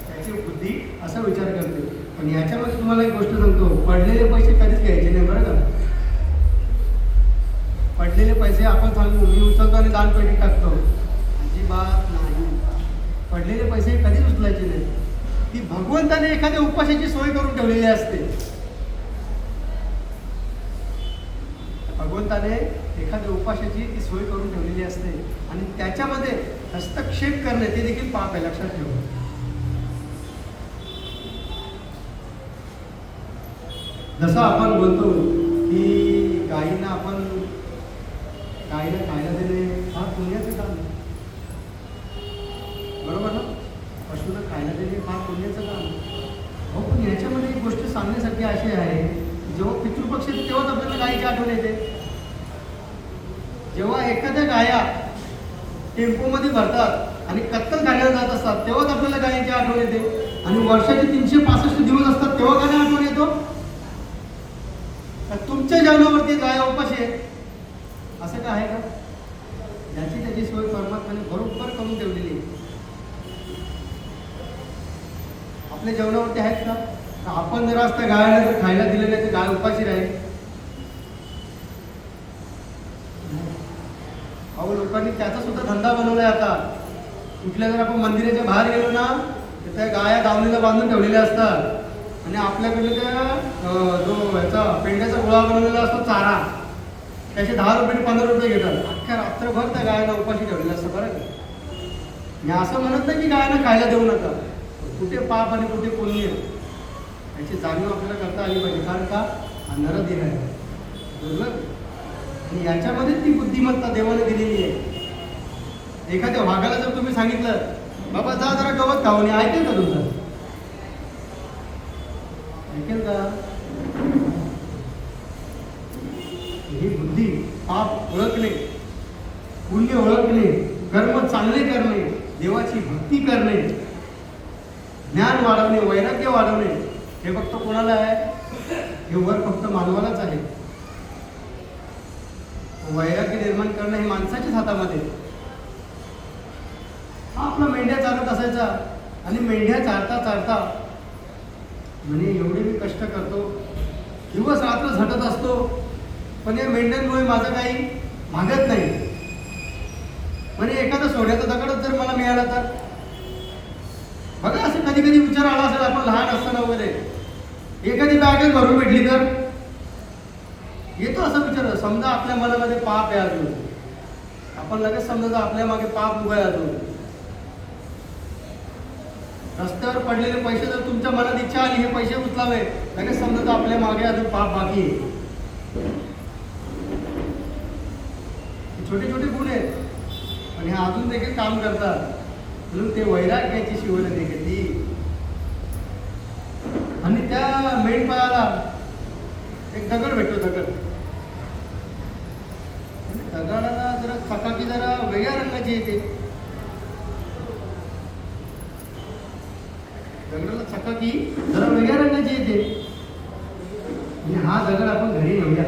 त्याची बुद्धी असा विचार करते. पण याच्यामध्ये तुम्हाला एक गोष्ट सांगतो, पडलेले पैसे कधीच घ्यायचे नाही बरं का. पडलेले पैसे आपण सांगू मी उचलतो आणि दानपेटीत टाकतो, अजिबात नाही. पडलेले पैसे कधीच उचलायचे नाही. ती भगवंताने एखाद्या उपाशाची सोय करून ठेवलेली असते. भगवंताने एखाद्या उपाशाची ती सोय करून ठेवलेली असते आणि त्याच्यामध्ये हस्तक्षेप करणे ते देखील पाप आहे, लक्षात ठेवा. जसं आपण बोलतो की गायीला खायला देणे हा पुण्याचं काम आहे, बरोबर ना? पशुला खायला देणे फार पुण्याचं काम आहे. हो, पण याच्यामध्ये एक गोष्ट सांगण्यासाठी अशी आहे, जेव्हा पितृपक्ष येते तेव्हाच आपल्याला गायीची आठवण येते. जेव्हा एखाद्या गाया टेम्पोमध्ये भरतात आणि कत्तल खाण्याला जात असतात तेव्हाच आपल्याला गायीची आठवण येते. आणि वर्षाचे 365 दिवस असतात तेव्हा गाण्या आठवण येतो. तुमच्या जेवणावरती गाया उपाशी आहे असं काय आहे का? ज्याची त्याची सोय परमात्म्याने बरोबर करून ठेवलेली आहे. आपल्या जेवणावरती आहेत का? आपण जर आज त्या गायला जर खायला दिलं नाही तर गाय उपाशी राहील. अहो, लोकांनी त्याचा सुद्धा धंदा बनवलाय आता. कुठल्या जर आपण मंदिराच्या बाहेर गेलो ना तर त्या गाया दावणीला बांधून ठेवलेल्या असतात आणि आपल्याकडे त्या जो ह्याचा पेंड्याचा गोळा बनवलेला असतो चारा, त्याचे 10 रुपये 15 रुपये घेतात. अख्ख्या रात्रभर त्या गायला उपाशी ठेवलेलं असतं बरं का. मी असं म्हणत नाही की गायला खायला देऊ नका, कुठे पाप आणि कुठे पुण्य याची जाणीव आपल्याला करता आली पाहिजे. कारण का हा नरदेह आहे, बरोबर? आणि याच्यामध्ये ती बुद्धिमत्ता देवाने दिलेली आहे. एखाद्या वाघाला जर तुम्ही सांगितलं बाबा जा जरा गवत खाऊन, ऐकेल का तुमचं? ऐकेल का? ही बुद्धी पाप ओळखणे, पुण्य ओळखणे, कर्म चांगले करणे, देवाची भक्ती करणे, ज्ञान वाढवणे, वैराग्य वाढवणे, हे फक्त कोणाला आहे? हे वर फक्त मानवालाच आहे. वैराग्य निर्माण करणं हे माणसाच्याच हातामध्ये. हा आपला मेंढ्या चालत असायचा आणि मेंढ्या चालता चालता म्हणे एवढे मी कष्ट करतो, दिवस रात्र झटत असतो, पण या मेंढ्यांमुळे माझं काही मागत नाही. म्हणजे एखादा सोन्याचा दगडच जर मला मिळाला तर, बघा असं कधी कधी विचार आला असेल आपण लहान असताना वगैरे, एखादी बॅगच भरून भेटली तर येतो असा विचार. समजा आपल्या मनामध्ये पाप आहे अजून, आपण लगेच समजा आपल्या मागे पाप उभा आहे अजून. रस्त्यावर पडलेले पैसे जर तुमच्या मनात इच्छा आली हे पैसे उचलावे, लगेच समजा आपल्या मागे अजून पाप बाकी आहे. छोटे छोटे गुण आहेत पण हे अजून देखील काम करतात. म्हणून ते वैराग्याची शिवण देखील. आणि त्या मेंढपाळाला एक दगड भेटतो. दगडाला जरा चकाकी जरा वेगळ्या रंगाची येते. दगडाला चकाकी जरा वेगळ्या रंगाची येते. आणि हा दगड आपण घरी नेऊया.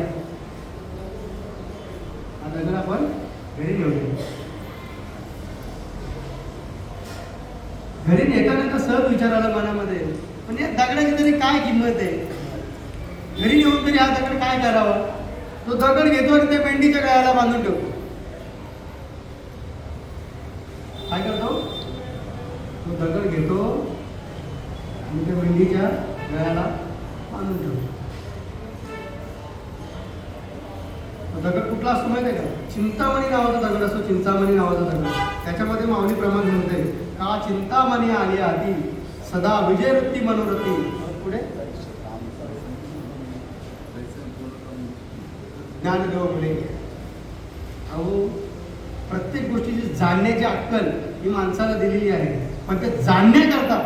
हा दगड आपण घरी नेऊया. घरी नेताना सहज विचार आला मनामध्ये, पण या दगडाची तरी काय किंमत आहे. घरी नेऊन तरी हा दगड काय करावा. तो दगड घेतो आणि त्या मेंढीच्या गळ्याला बांधून ठेवतो. काय करतो, तो दगड घेतो आणि त्या मेंढीच्या गळ्याला बांधून ठेवतो. तो दगड कुठला असतो माहिती आहे का, चिंतामणी नावाचा दगड असतो. चिंतामणी नावाचा दगड, त्याच्यामध्ये माऊली प्रमाण म्हणते का चिंतामणी आली आधी सदा विजयवृत्ती मनोरथी. पुढे ज्ञानदेव पुढे. अहो प्रत्येक गोष्टीची जाणण्याची अक्कल ही माणसाला दिलेली आहे, पण ते जाणण्याकरता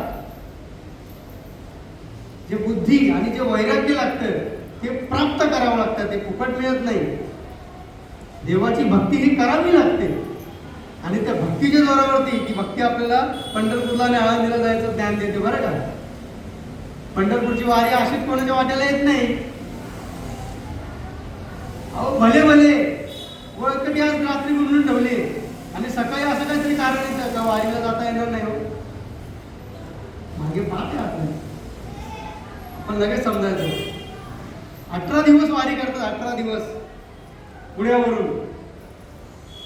जे बुद्धी आणि जे वैराग्य लागतं ते प्राप्त करावं लागतं. ते फुकट मिळत नाही. देवाची भक्ती ही करावी लागते आणि त्या भक्तीच्या जोरावरती ती भक्ती आपल्याला पंढरपूरला आणि आळंदीला जायचं ज्ञान देते. बरं का, पंढरपूरची वारी अशीच कोणाच्या वाट्याला येत नाही. अहो भले व कधी आज रात्री म्हणून ठेवले आणि सकाळी असं काहीतरी कारण येतं का वारीला जाता येणार नाही. हो मागे पाहते आपण लगेच समजायचं. 18 दिवस वारी करतात. 18 दिवस पुण्यावरून,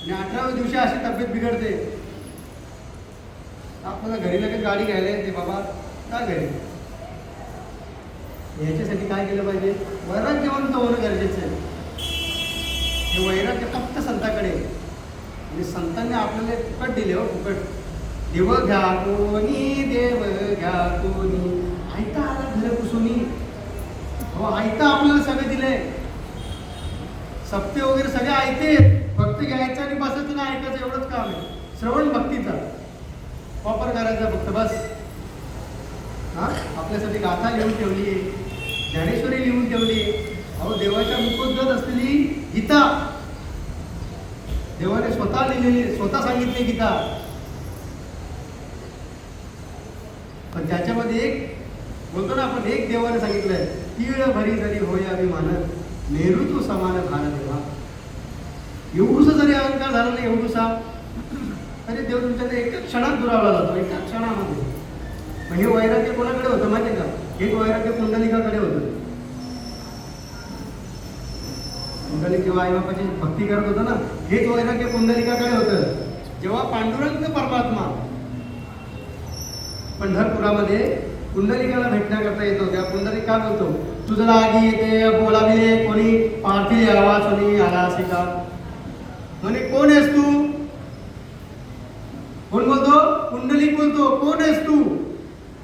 आणि 18व्या दिवशी अशी तब्येत बिघडते. आपल्याला घरी लगेच गाडी घ्यायला येते. बाबा काय घरी, याच्यासाठी काय केलं पाहिजे, वैराग्यवंत होणं गरजेचं आहे. हे वैराग्य फक्त संतांकडे, आणि संतांनी आपल्याला फुकट दिले. हो फुकट. देव घ्या कोणी, देव घ्या कोणी, ऐका आला घर कुसुनी. हो ऐका आपल्याला सगळं दिलंय. सप्ते वगैरे सगळे ऐकते, फक्त घ्यायचं आणि बसायचं नाही, ऐकायचं एवढंच काम आहे. श्रवण भक्तीचा वापर करायचा फक्त बस. हा आपल्यासाठी गाथा लिहून ठेवली आहे, ज्ञानेश्वरी लिहून ठेवली. अहो देवाच्या मुखोद्गत असलेली गीता, देवाने स्वतः लिहिलेली, स्वतः सांगितली गीता. पण त्याच्यामध्ये एक बोलतो ना आपण, एक देवाने सांगितलंय, तीळ भरी जरी होय अभिमान मेरू तू समान भार देवा. एवढूसा जरी अहंकार झाला नाही, एवढूसा तरी देव तुमच्या एका क्षणात दुरावला जातो, एका क्षणामध्ये. मग हे वैराग्य कोणाकडे होतं माहिती का, एक वैराग्य पुंडलिकाकडे होतं. पुंडलिक जेव्हा आई बापाची भक्ती करत होतं ना, हेच वैराग्य पुंडलिकाकडे होतं. जेव्हा पांडुरंग परमात्मा पंढरपुरामध्ये पुंडलिकाला भेटण्याकरता येतो, तेव्हा पुंडलिक काय बोलतो, तुझं लागी येते बोलाविले कोणी, पार्थिव आवाज कोणी आला असे का. म्हणे कोण आहेस तू. कोण बोलतो, पुंडलिक बोलतो, कोण आहेस तू.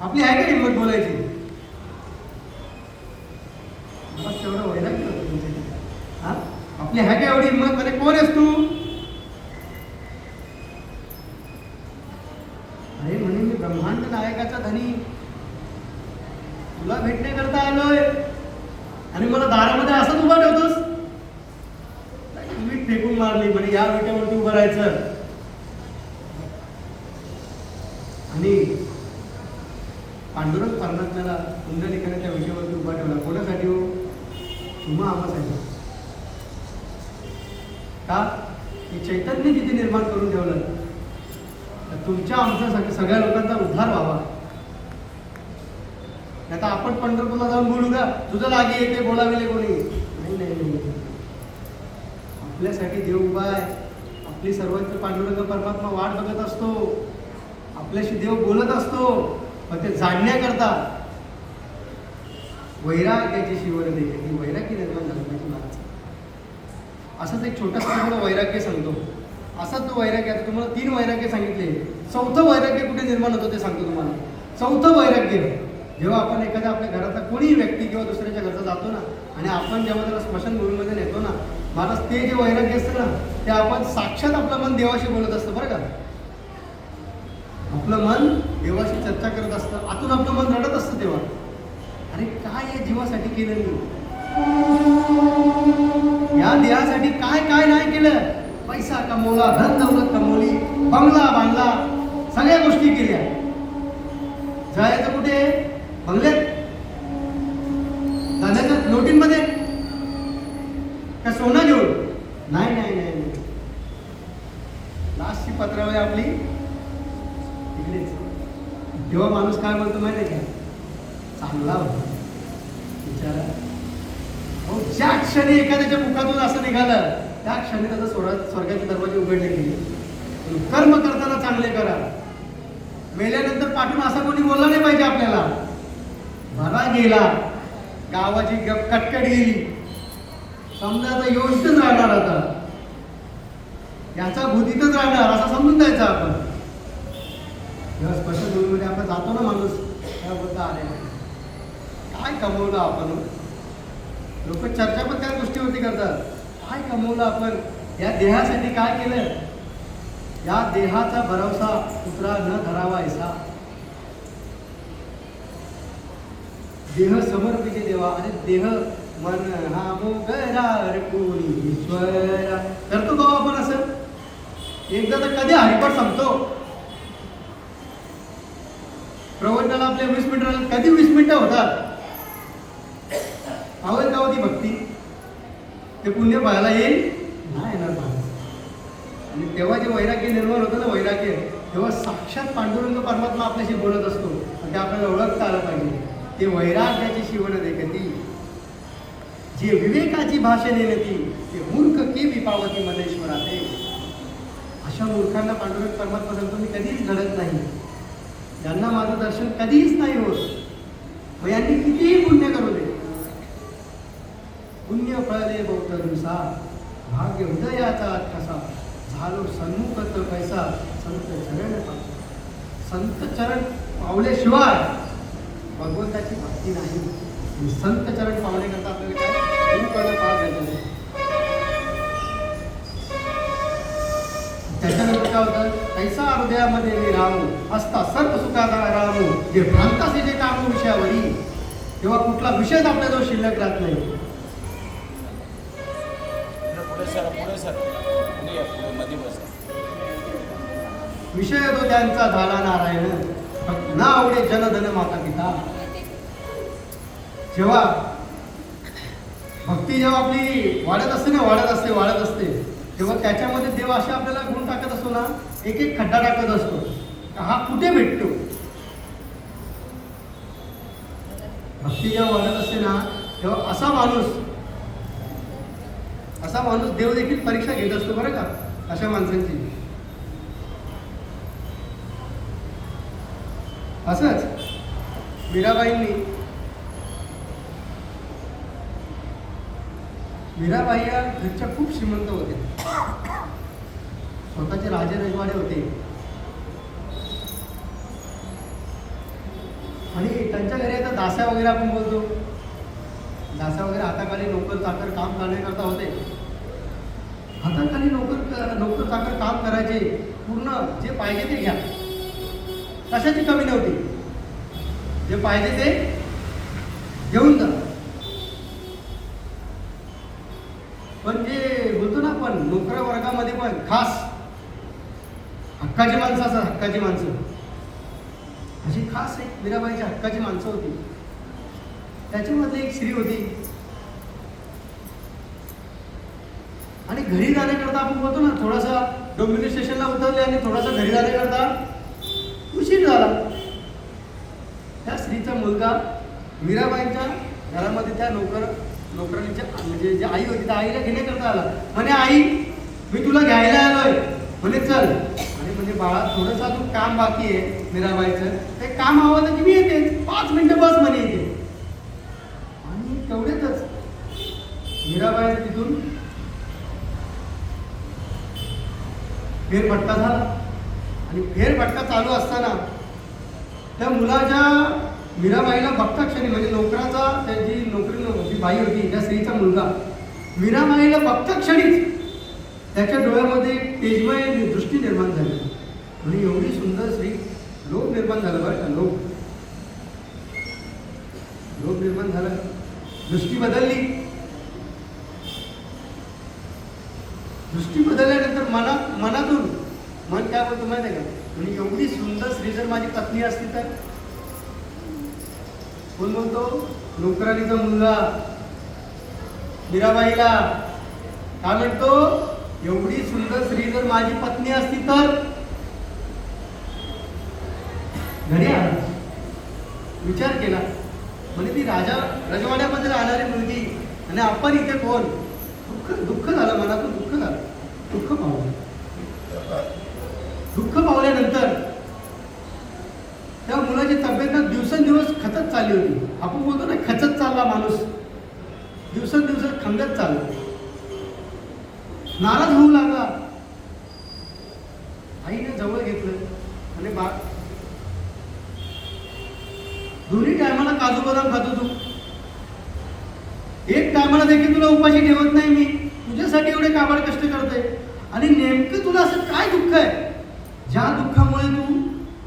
आपली आहे का हिंमत बोलायची. बस तेवढं वैराग्य होतं तुमच्या. हा आपली आहे का एवढी हिंमत, म्हणजे कोण आहेस तू. अरे म्हणे मी ब्रह्मांड नायकाचा धनी, तुला भेटण्याकरता आलोय आणि मला दारामध्ये असंच उभा ठेवतोस. वीट फेकून मारली, म्हणजे या विट्यावरती उभं राहायचं. आणि पांडुरंग परमात्म्याला पुंडलिकाने त्या विषयावरती उभा ठेवला. कोणासाठी हो, तुम्हा आम्हासाठी. का की चैतन्य जिथे निर्माण करून ठेवलं तर तुमच्या आमच्यासाठी सगळ्या लोकांचा उद्धार व्हावा. आता आपण पंढरपूरला जाऊन बोलू का, तुझं लागी येते बोलाविले कोणी. नाही नाही, आपल्यासाठी देव उभा आहे. आपली सर्वांची पांडुरंग परमात्मा वाट बघत असतो. आपल्याशी देव बोलत असतो, पण ते जाणण्याकरता वैराग्याची शिवण देखील ही वैराग्य निर्माण झालं पाहिजे महाराज. असंच एक छोटंसं तुम्हाला वैराग्य सांगतो. असाच तो वैराग्य, आता तुम्हाला 3 वैराग्य सांगितले. 4थं वैराग्य कुठे निर्माण होतं ते सांगतो तुम्हाला. 4थं वैराग्य जेव्हा आपण एखाद्या आपल्या घरातला कोणी व्यक्ती किंवा दुसऱ्याच्या घरचा जातो ना, आणि आपण जेव्हा त्याला स्मशानभूमीमध्ये नेतो ना महाराज, ते जे वैराग्य असतं ना, ते आपण साक्षात आपलं मन देवाशी बोलत असतं बरं का. आपलं मन देवाशी चर्चा करत असतं, आतून आपलं मन रडत असतं तेव्हा. अरे काय या जीवासाठी केलं मी, या देहासाठी काय काय नाही केलं. पैसा कमवला, धन दौलत कमवली, बंगला बांधला, सगळ्या गोष्टी केल्या. जायचं कुठे, बंगल्यात, जाण्याचं नोटींमध्ये का सोनं घेऊन, नाही नाही नाही. लास्टची पत्रावळी आपली इकडेच. तेव्हा माणूस काय म्हणतो माहिती आहे का, चांगला होता विचारा. अहो ज्या क्षणी एखाद्याच्या मुखातून असं निघालं, त्या क्षणी त्याचा स्वर्गाचे दरवाजे उघडले गेले. कर्म करताना चांगले करा. मेल्यानंतर पाठून असा कोणी बोलला नाही पाहिजे आपल्याला. बरा गेला, गावाची कटकट गेली, समजा आता योजितच राहणार, आता याचा भूतीतच राहणार असं समजून जायचं आपण. जेव्हा स्मशानभूमीमध्ये आपण जातो ना माणूस, तेव्हा बोलता अरे काय कमवलं आपण. लोक चर्चा पण त्या गोष्टीवरती करतात, काय कमवलं आपण, या देहासाठी काय केलं. या देहाचा भरवसा कुत्रा न धरावा ऐसा. देह समर्पिते देवा. आणि देह मन हा मोगरा कोणी ईश्वरा. करतो का आपण असं. एकदा तर कधी हरिपाठ सांगतो प्रवचनाला आपल्या 20 मिनिटं, कधी 20 मिनिटं होतात. आवड का होती भक्ती, ते पुण्य पाहायला येईल नाही येणार पाहायला. आणि तेव्हा जे वैराग्य निर्माण होतं ना, वैराग्य, तेव्हा साक्षात पांडुरंग परमात्मा आपल्याशी बोलत असतो. ते आपल्याला ओळखता आलं पाहिजे. ते वैराग्याची शिवण देखती, जे विवेकाची भाषणे नेती, ते मूर्ख की विपावती मनेश्वरा. ते अशा मूर्खांना पांडुरंग परमात्मा सांगतो मी कधीच घडत नाही, ज्यांना माझं दर्शन कधीच नाही होत. मग यांनी कितीही पुण्य करू दे, पुण्य फळले बहुतरुसा, भाग्य उदयाचा कसा, झालो सन्मुखत पैसा, संत चरण पावले. संत चरण पावल्याशिवाय भगवंताची भक्ती नाही. संत चरण पावण्याकरता आपल्याला काय गुरुकडे पार द्यायचं. त्याच्यानंतर काय होतं, ऐसा हृदयामध्ये मी राहू असता सर्व सुखाचा राहू, जे भ्रांताचे जे काम विषयावरी, तेव्हा कुठला विषयच आपल्याजवळ शिल्लक राहत नाही. विषय तो त्यांचा झाला नारायण, ना आवडे जनधन माता पिता. जेव्हा भक्ती जेव्हा आपली वाढत असते ना, वाढत असते, तेव्हा त्याच्यामध्ये देव असे आपल्याला गुण टाकत असतो ना, एक एक खड्डा टाकत असतो. हा कुठे भेटतो. भक्ती जेव्हा वाढत असते ना, तेव्हा असा माणूस देव देखील परीक्षा घेत असतो बरं का, अशा माणसांची. असंच मीराबाई या घरच्या खूप श्रीमंत होते, स्वतःचे राजे रजवाडे होते. आणि त्यांच्या घरी आता दास्या वगैरे आपण बोलतो, दास्या वगैरे हाताखाली नोकर चाकर काम करण्याकरता होते. हाताखाली नोकर चाकर काम करायचे, पूर्ण जे पाहिजे ते घ्या, कशाची कमी नव्हती. जे पाहिजे ते घेऊन जा. पण जे बोलतो ना आपण नोकऱ्या वर्गामध्ये पण खास हक्काची माणसं असतात, हक्काची माणसं अशी खास एक मीराबाईची हक्काची माणसं होती. त्याच्यामध्ये एक स्त्री होती. आणि घरी जाण्याकरता आपण बोलतो ना, थोडासा डोंबिवली स्टेशनला उतरले आणि थोडासा घरी जाण्याकरता उशीर झाला. त्या स्त्रीचा मुलगा मीराबाईंच्या घरामध्ये त्या नोकरांच्या म्हणजे जी आई होती त्या आईला घेण्याकरता आला. म्हणे आई मी तुला घ्यायला आलोय. म्हणे चल. आणि म्हणजे बाळा थोडंसं तू काम बाकी आहे मीराबाईचं, ते काम आवडलं की मी येते, 5 मिनिटं बस म्हणे येते. आणि तेवढ्यातच मीराबाई तिथून फेरफटका झाला. आणि फेरफटका चालू असताना त्या मुलाच्या मीराबाईला बघता क्षणी म्हणजे नोकराचा त्याची नोकरी जी बाई होती त्या स्त्रीचा मुलगा मीराबाईला बघता क्षणीच त्याच्या डोळ्यामध्ये एक तेजमय दृष्टी निर्माण झाली. म्हणजे एवढी सुंदर स्त्री, लोक निर्माण झालं बरं का, लोक निर्माण झालं. दृष्टी बदलली. दृष्टी बदलल्यानंतर मनातून मन काय बोलतो माहिती आहे का, म्हणजे एवढी सुंदर स्त्री जर माझी पत्नी असती तर. कोण बोलतो? नोकराणीचा मुलगा मीराबाईला काय म्हणतो? एवढी सुंदर स्त्री जर माझी पत्नी असती तर. घरी आला, विचार केला. म्हणजे ती राजवाड्यामध्ये राहणारी मुलगी आणि आपण इथे कोण? दुःख झालं, मनातून दुःख झालं. दुःख पावल्यानंतर त्या मुलाची तब्येत ना दिवसेंदिवस खचत चालली होती. आपण बोलतो ना खचत चालला माणूस, दिवसेंदिवस खंगत चालला. नाराज होऊ लागला. आईने जवळ घेतलं आणि बा दोन्ही टायमाला काजू बदाम खातो तू, एक टायमाला देखील तुला उपाशी ठेवत नाही मी, तुझ्यासाठी एवढे काबाड कष्ट करते आणि नेमकं तुला असं काय दुःख आहे ज्या दुःखामुळे तू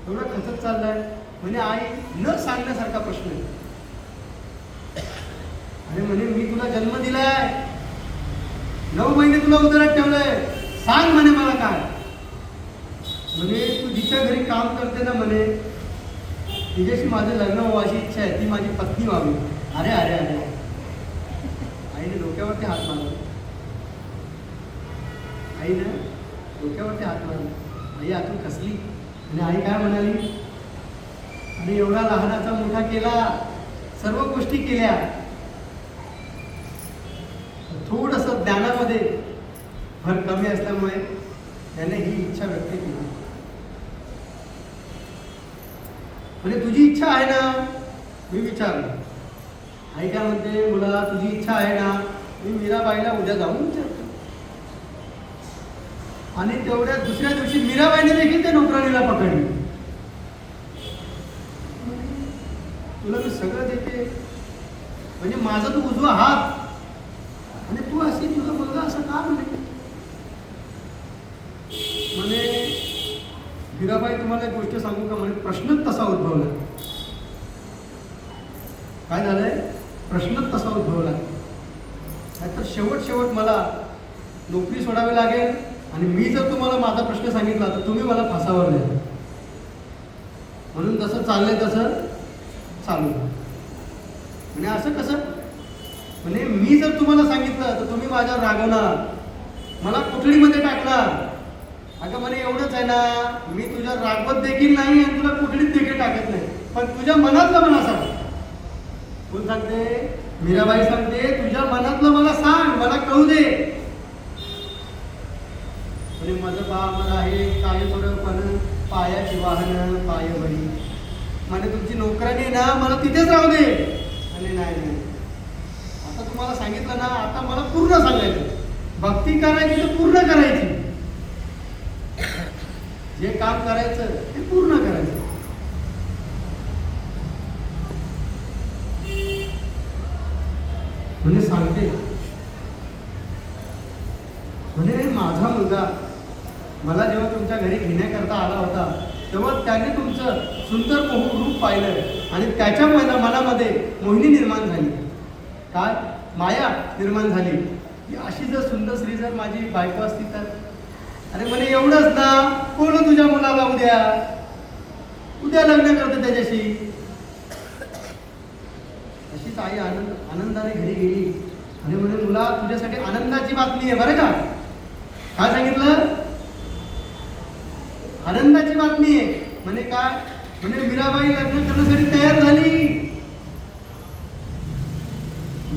एवढा खचत चाललाय? म्हणजे आई न सांगण्यासारखा प्रश्न आहे. आणि म्हणे मी तुला जन्म दिलाय, 9 महिने तुला उदरात ठेवलंय, सांग म्हणे मला काय. म्हणे तू जिच्या घरी काम करते ना म्हणे तिच्याशी माझं लग्न व्हायची इच्छा आहे, ती माझी पत्नी व्हावी. अरे अरे अरे. आईने डोक्यावरती हात मारला. आईनं डोक्यावरती हात मारला. आई आतून कसली. आणि आई काय म्हणाली? आणि एवढा लहानाचा मोठा केला, सर्व गोष्टी केल्या, थोडंसं ज्ञानामध्ये भर कमी असल्यामुळे त्याने ही इच्छा व्यक्त केली. म्हणजे तुझी इच्छा आहे ना? मी विचारलं. आई काय म्हणते? मुला तुझी इच्छा आहे ना? मी मीराबाईला उद्या जाऊन विचारतो. आणि तेवढ्या दुसऱ्या दिवशी मीराबाईने देखील त्या नोकराणीला पकडली. तुला मी सगळं देते, म्हणजे माझा तू उजवा हात, आणि तू अशी तुझा मुलगा असं का म्हणे? मीराबाई तुम्हाला एक गोष्ट सांगू का? म्हणे प्रश्नच तसा उद्भवला. काय झालंय? प्रश्नच तसा उद्भवला. नाहीतर शेवट मला नोकरी सोडावी लागेल आणि मी जर तुम्हाला माझा प्रश्न सांगितला तर तुम्ही मला फासावर द्या. म्हणून जसं चाललंय तसं चालू. म्हणजे असं कसं? म्हणजे मी जर तुम्हाला सांगितलं तर तुम्ही माझ्यावर रागवणार, मला कोठडीमध्ये टाकणार. अगं म्हणे एवढंच आहे ना, मी तुझ्या रागवत देखील नाही आणि तुला कोठडीत देखील टाकत नाही, पण तुझ्या मनातलं मला सांग. कोण सांगते? मीराबाई सांगते, तुझ्या मनातलं मला सांग, मला कळू दे. म्हणजे माझं बा मला आहे काय थोडं पण पायाची वाहन पाय भरी. म्हणजे तुमची नोकरानी ना मला तिथेच राहू दे. आणि नाही, आता तुम्हाला सांगितलं ना, आता मला पूर्ण सांगायचं. भक्ती करायची तर पूर्ण करायची, जे काम करायचं ते पूर्ण करायचं. म्हणजे सांगते, म्हणजे माझा मुलगा मला जेव्हा तुमच्या घरी घेण्याकरता आला होता तेव्हा त्याने तुमचं सुंदर रूप पाहिलं आणि त्याच्या मनामध्ये मोहिनी निर्माण झाली. काय? माया निर्माण झाली की अशी जर सुंदर स्त्री जर माझी बायको असती तर. अरे म्हणे एवढंच ना, कोण तुझ्या मुलाला उद्या लग्न करते त्याच्याशी. अशीच आई आनंदाने घरी गेली आणि म्हणे मुला तुझ्यासाठी आनंदाची बातमी आहे बरं का. काय सांगितलं? आनंदाची बातमी आहे. म्हणे काय? म्हणे मीराबाई लग्न करण्यासाठी तयार झाली.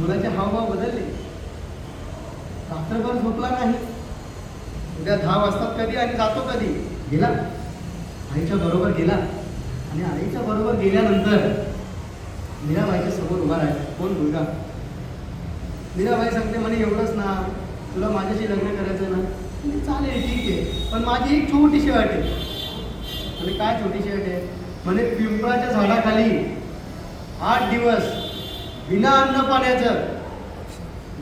मुलाचे हावभाव बदलले. रात्रभर झोपला नाही. उद्या 10 वाजतात कधी आणि जातो कधी. गेला आईच्या बरोबर गेला आणि आईच्या बरोबर गेल्यानंतर मीराबाईच्या समोर उभा राहिला. कोण मुलगा? मीराबाई सांगते म्हणे एवढंच ना, तुला माझ्याशी लग्न करायचं ना? म्हणे, चालेल ठीक आहे, पण माझी एक छोटीशी अट आहे. म्हणे काय छोटीशी अट आहे? म्हणे पिंपळाच्या झाडाखाली 8 दिवस बिना अन्न पाण्याचं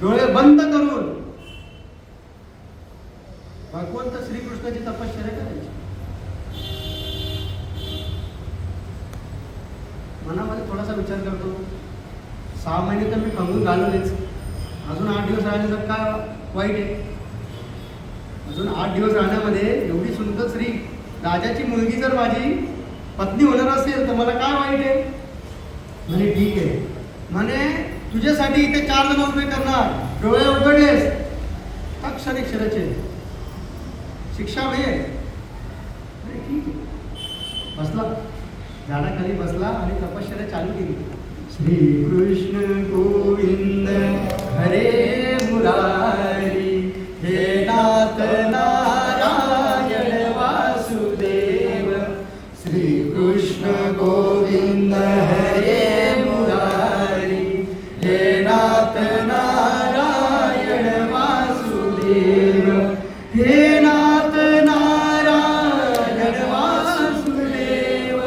डोळे बंद करून भगवंत श्रीकृष्णाची तपश्चर्या करायची. मनामध्ये थोडासा विचार करतो, 6 महिने तर मी खंगून घालवलेच, अजून 8 दिवस राहण्याचं काय वाईट आहे? अजून 8 दिवस राहण्यामध्ये एवढी सुंदर स्त्री, राजाची मुलगी जर माझी पत्नी होणार असेल तर मला काय वाईट आहे? म्हणे ठीक आहे. म्हणे तुझ्यासाठी इथे 4 जण उभे करणार, डोळे उघडलेस का क्षणिक क्षणाचे शिक्षा मिळेल. म्हणे ठीक आहे. बसला, झाडाखाली बसला आणि तपश्चर्या चालू केली. श्री कृष्ण गोविंद हरे मुरारी, हे नाथ नारायण वासुदेव. श्री कृष्ण गोविंद हरे मुरारी, हे नाथ नारायण वासुदेव. हे नाथ नारायण वासुदेव,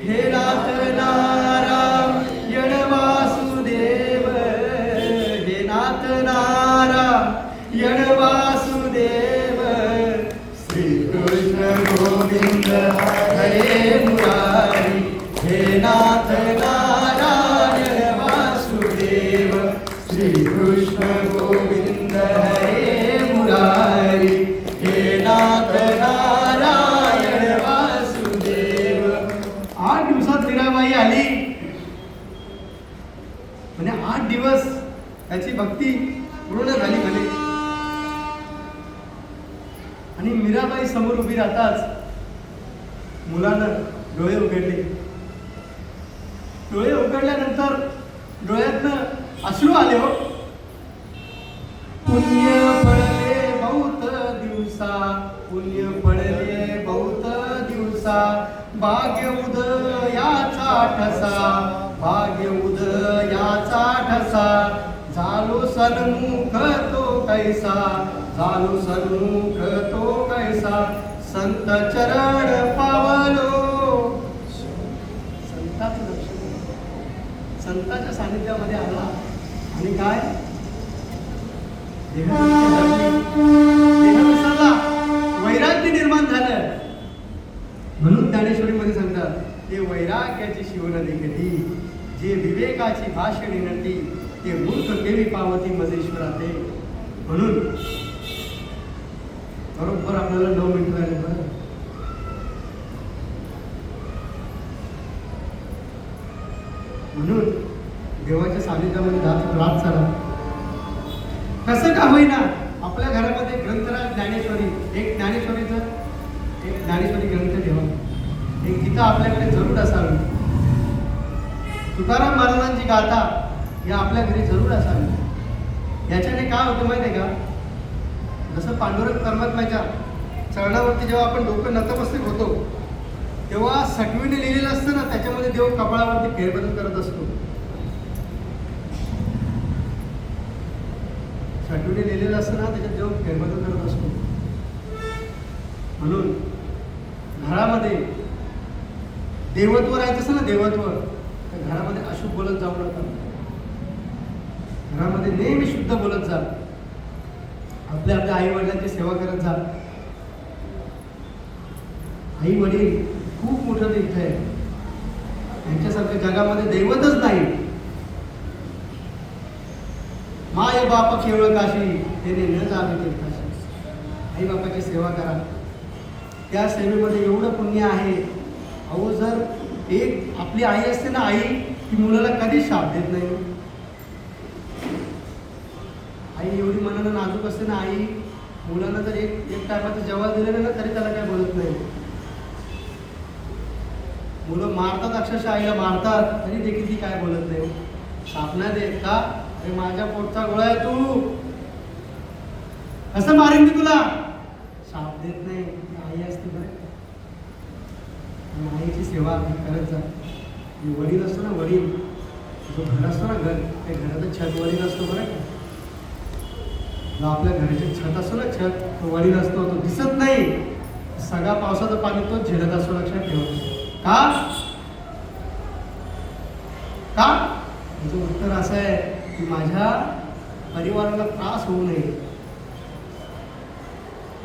हे नाथ नारायण वासुदेव, हे नाथ नारायण वासुदेव. श्री कृष्ण गोविंद हरे मुरारी, हे नाथ नारायण वासुदेव. श्री कृष्ण गोविंद हरे मुरारी, हे नाथ नारायण वासुदेव. 8 दिवसात मीराबाई आली. म्हणजे 8 दिवस त्याची भक्ती पूर्ण झाली म्हणे. आणि मीराबाई समोर उभी राहताच मुलानं डोळे उघडले. डोळे उघडल्यानंतर डोळ्यातनं अश्रू आले. हो, पुण्य पडले बहुत दिवसा, पुण्य पडले बहुत दिवसा, भाग्य उदयाचा ठसा, भाग्य उदयाचा ठसा. झालो सन्मुख तो कैसा, झालो सन्मुख तो कैसा. संत चरण पावलो. संताचं दर्शन, संताच्या सानिध्यामध्ये आला आणि काय देह विसरला, वैराग्य निर्माण झालं. म्हणून ज्ञानेश्वरीमध्ये सांगतात, ते वैराग्याची शिवण देखती, जे विवेकाची भाषणे नटी, ते मूर्ख केवी पावती मजेश्वरा ते. म्हणून बरोबर आपल्याला 9 मिनिटं राहिले. बरं, म्हणून देवाच्या सानिध्यामध्ये रात चला. कसं का होईना आपल्या घरामध्ये ग्रंथराज ज्ञानेश्वरी, एक ज्ञानेश्वरी ग्रंथ ठेवा. एक गीता आपल्याकडे जरूर असावी. तुकाराम महाराजांची गाथा ही आपल्या घरी जरूर असावी. याच्याने काय होतं माहिती आहे का? जसं पांडुरंग परमात्म्याच्या चरणावरती जेव्हा आपण डोकं नतमस्तक होतो तेव्हा सटवीने लिहिलेलं असतं ना, त्याच्यामध्ये देव कपाळावरती फेरबदल करत असतो. सटवीने लिहिलेलं असतं ना, त्याच्यात देव फेरबदल करत असतो. म्हणून घरामध्ये देवत्व राहायचं असं ना, देवत्व, तर घरामध्ये अशुभ बोलत जाऊ नका. घरामध्ये नेहमी शुद्ध बोलत जा. आपल्या आई वडिलांची सेवा करत जा. आई वडील खूप मोठं तीर्थ आहे. त्यांच्यासारखं जगामध्ये दैवतच नाही. माय बाप केवळ काशी, त्याने न जावे तीर्थाशी. आई बापाची सेवा करा. त्या सेवेमध्ये एवढं पुण्य आहे. अहो, जर एक आपली आई असते ना, आई, ती मुलाला कधीच शाप देत नाही. आई एवढी मनानं नाजूक असते ना, आई मुलांना जर एक टायमाचं जेवण दिलेलं ना, तरी त्याला काय बोलत नाही. मुलं मारतात, अक्षरशः आईला मारतात, तरी देखील ती काय बोलत नाही. शाप नाही देत. का? अरे माझ्या पोटचा गोळा आहे तू, कसं मारेन मी तुला? शाप देत नाही, आई असते बरं. आईची सेवा करत जा. वडील असतो ना, वडील जो घर असतो ना, घर त्या घराचं छत वडील असतो बरं का. जो आपल्या घराचे छत असतो ना, छत तो वडील असतो, तो दिसत नाही. सगळा पावसाचं पाणी तोच झेलत असतो, लक्षात ठेवा. का का याचं उत्तर असं आहे की माझ्या परिवाराला त्रास होऊ नये.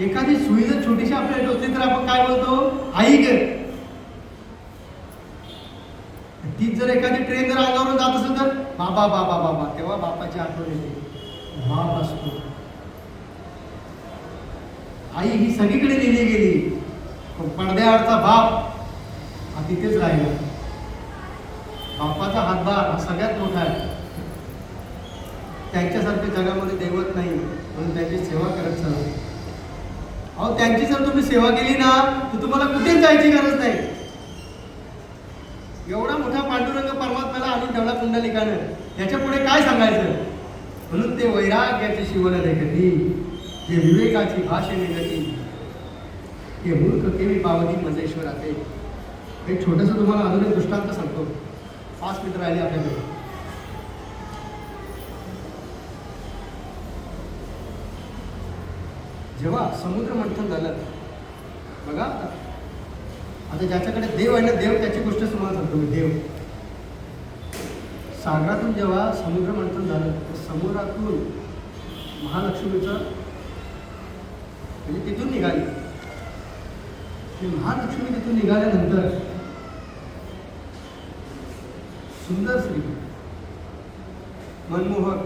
एखादी सुई जर छोटीशी आपल्याला टोचली तर आपण काय बोलतो? आई ग. तीच जर एखादी ट्रेन जर अंगावरून जात असेल तर बाबा बाबा बाबा, तेव्हा बापाची आठवण येते. बाप असतो. आई ही सगळीकडे लिहिली गेली, पण पडद्याआडचा बाप हा तिथेच राहिला. बापाचा हातभार हा सगळ्यात मोठा आहे. त्यांच्यासारख्या जगामध्ये दैवत नाही, म्हणून त्यांची सेवा करत चला. अहो त्यांची जर तुम्ही सेवा केली ना तर तुम्हाला कुठेच जायची गरज नाही. एवढा मोठा पांडुरंग परमात्म्याला आणून ठेवला पुंडलिकानं, याच्या पुढे काय सांगायचं? म्हणून ते वैराग्याची शिवण देखती, जे विवेकाची भाषे निघती, हे मूर्ख केवी पावती मजेश्वराते. एक छोटंसं तुम्हाला अजून एक दृष्टांत सांगतो. 5 मिनिटं राहिली आपल्याकडे. जेव्हा समुद्र मंथन झालं बघा, आता ज्याच्याकडे देव आहे ना, देव त्याची गोष्ट तुम्हाला सांगतो मी. देव सागरातून जेव्हा समुद्र मंथन झालं, तर समुद्रातून महालक्ष्मीचं म्हणजे तिथून निघाली. महालक्ष्मी तिथून निघाल्यानंतर सुंदर स्त्री, मनमोहक,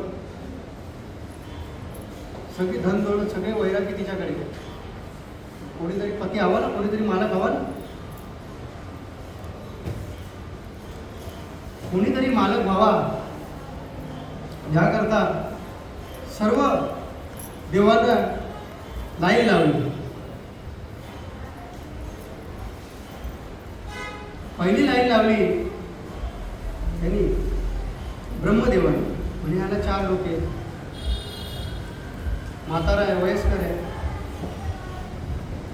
सगळी धन दौलत, सगळे वैराग्य तिच्याकडे. कोणीतरी पती हवा ना, कोणीतरी मालक हवा ना, कोणीतरी मालक व्हावा. याकरता सर्व देवांना लाईन लावली. पहिली लाईन लावली त्यांनी ब्रह्मदेवाने. म्हणजे याला 4 लोक आहेत. म्हातारा आहे, वयस्कर आहे.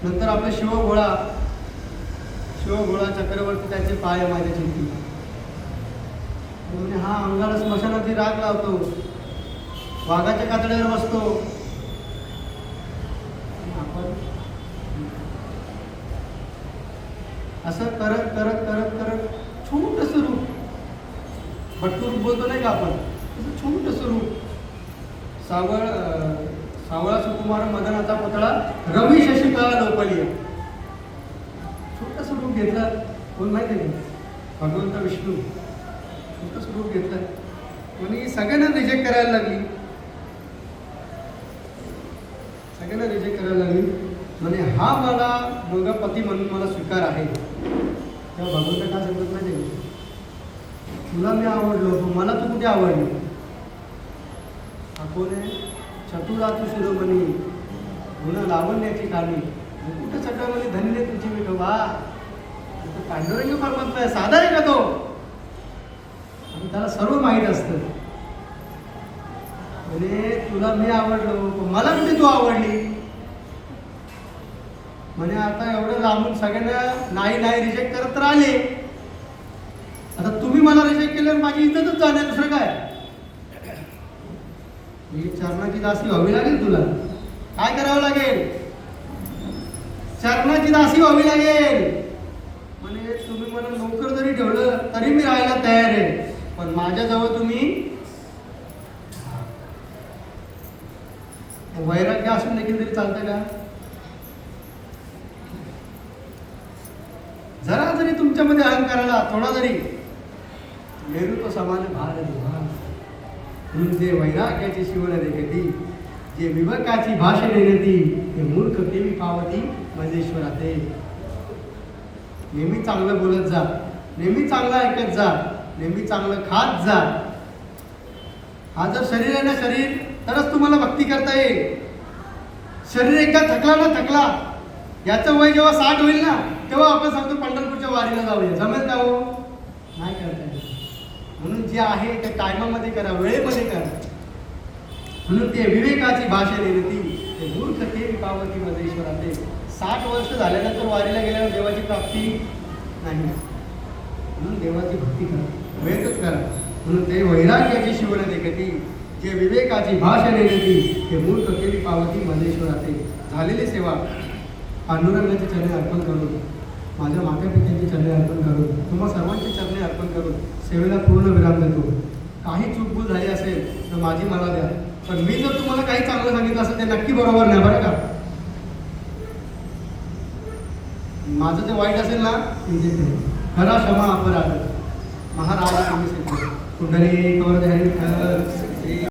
नंतर आपले शिवभोळा चक्रवर्ती, त्याचे पाय माझ्या चिंती. म्हणजे हा अंगाला स्मशानाची राग लावतो, वाघाच्या कातड्यावर बसतो. आपण असं करत करत करत करत छोटंसं रूप, भट्टू रूप बोलतो नाही का आपण, तसं छोटंसं रूप. सावळा सुकुमार मदनाचा पुतळा रवी शशिकला लोपलिया. छोटंसं रूप घेतलं. कोण माहिती आहे? भगवंत विष्णू छोटंसं रूप घेतलं. कोणी सगळ्यांना रिजेक्ट करायला लागली, सगळ्यांना रिजेक्ट करायला लागली. म्हणजे हा मला मुलगा पती म्हणून मला स्वीकार आहे. तेव्हा भगवंत काय सांगत नाही, तुला मी आवडलो, मला तू कुठे आवडली? हा कोण आहे? चतुरातू शिरोमणी, गुण लावण्याची कामी, कुठं चक्रमणी धन्य तुझी विठोबा. पांडुरंग परमात्मा आहे, साधा आहे का तो? आणि त्याला सर्व माहीत असतं. म्हणजे तुला मी आवडलो, मला कुठे तू आवडली? म्हणजे आता एवढं लांबून सगळ्यांना नाही नाही रिजेक्ट करत तर आले. आता तुम्ही मला रिजेक्ट केल्यावर माझी इज्जतच जाणार, दुसरं काय? ही चरणाची दासी व्हावी लागेल. तुला काय करावं लागेल? चरणाची दासी व्हावी लागेल. म्हणजे तुम्ही मला नोकर जरी ठेवलं तरी मी राहायला तयार आहे, पण माझ्याजवळ तुम्ही वैराग्य असून देखील तरी चालतंय का? जरा जरी तुमच्यामध्ये अहंकाराला थोडा जरी मेरू तो समान भार म्हणून जे वैराग्याची शिवण देखती, जे विवेकाची भाषे नेती, ते मूर्ख केवी पावती मजेश्वराते. नेहमी चांगलं बोलत जा, नेहमी चांगलं ऐकत जा, नेहमी चांगलं खात जा. हा जर शरीर आहे ना, शरीर, तरच तुम्हाला भक्ती करता येईल. शरीर एकदा थकला ना, थकला. याचं वय जेव्हा 60 होईल ना, तेव्हा आपण सांगतो पंढरपूरच्या वारीला जाऊया. जमेल का हो? नाही करता येईल. म्हणून जे आहे ते टायमामध्ये करा, वेळेमध्ये करा. म्हणून ते विवेकाची भाषा निर्ती, ते मूर्ख ते पावती मधेश्वरा. ते 60 वर्ष झाल्यानंतर वारीला गेल्यावर देवाची प्राप्ती नाही. म्हणून देवाची भक्ती करा, वेळच करा. म्हणून ते वैराग्याची शिवण देखती, जे विवेकाची भाषा निर्ती, ते मूर्ख केली पावती मधेश्वरा. ते झालेली सेवा पांडुरंगाची चरणे अर्पण करून, माझ्या माता पित्यांची चरणे अर्पण करून, तुम्हा सर्वांची चरणे अर्पण करून सेवेला पूर्ण विराम देतो. काही चूकभूल झाली असेल तर माझी मला द्या, पण मी जर तुम्हाला काही चांगलं सांगितलं असेल ते नक्की बरोबर नाही बरं का. माझं जे वाईट असेल ना खरा क्षमा अपराध महाराज पुंडलिक वरद हरी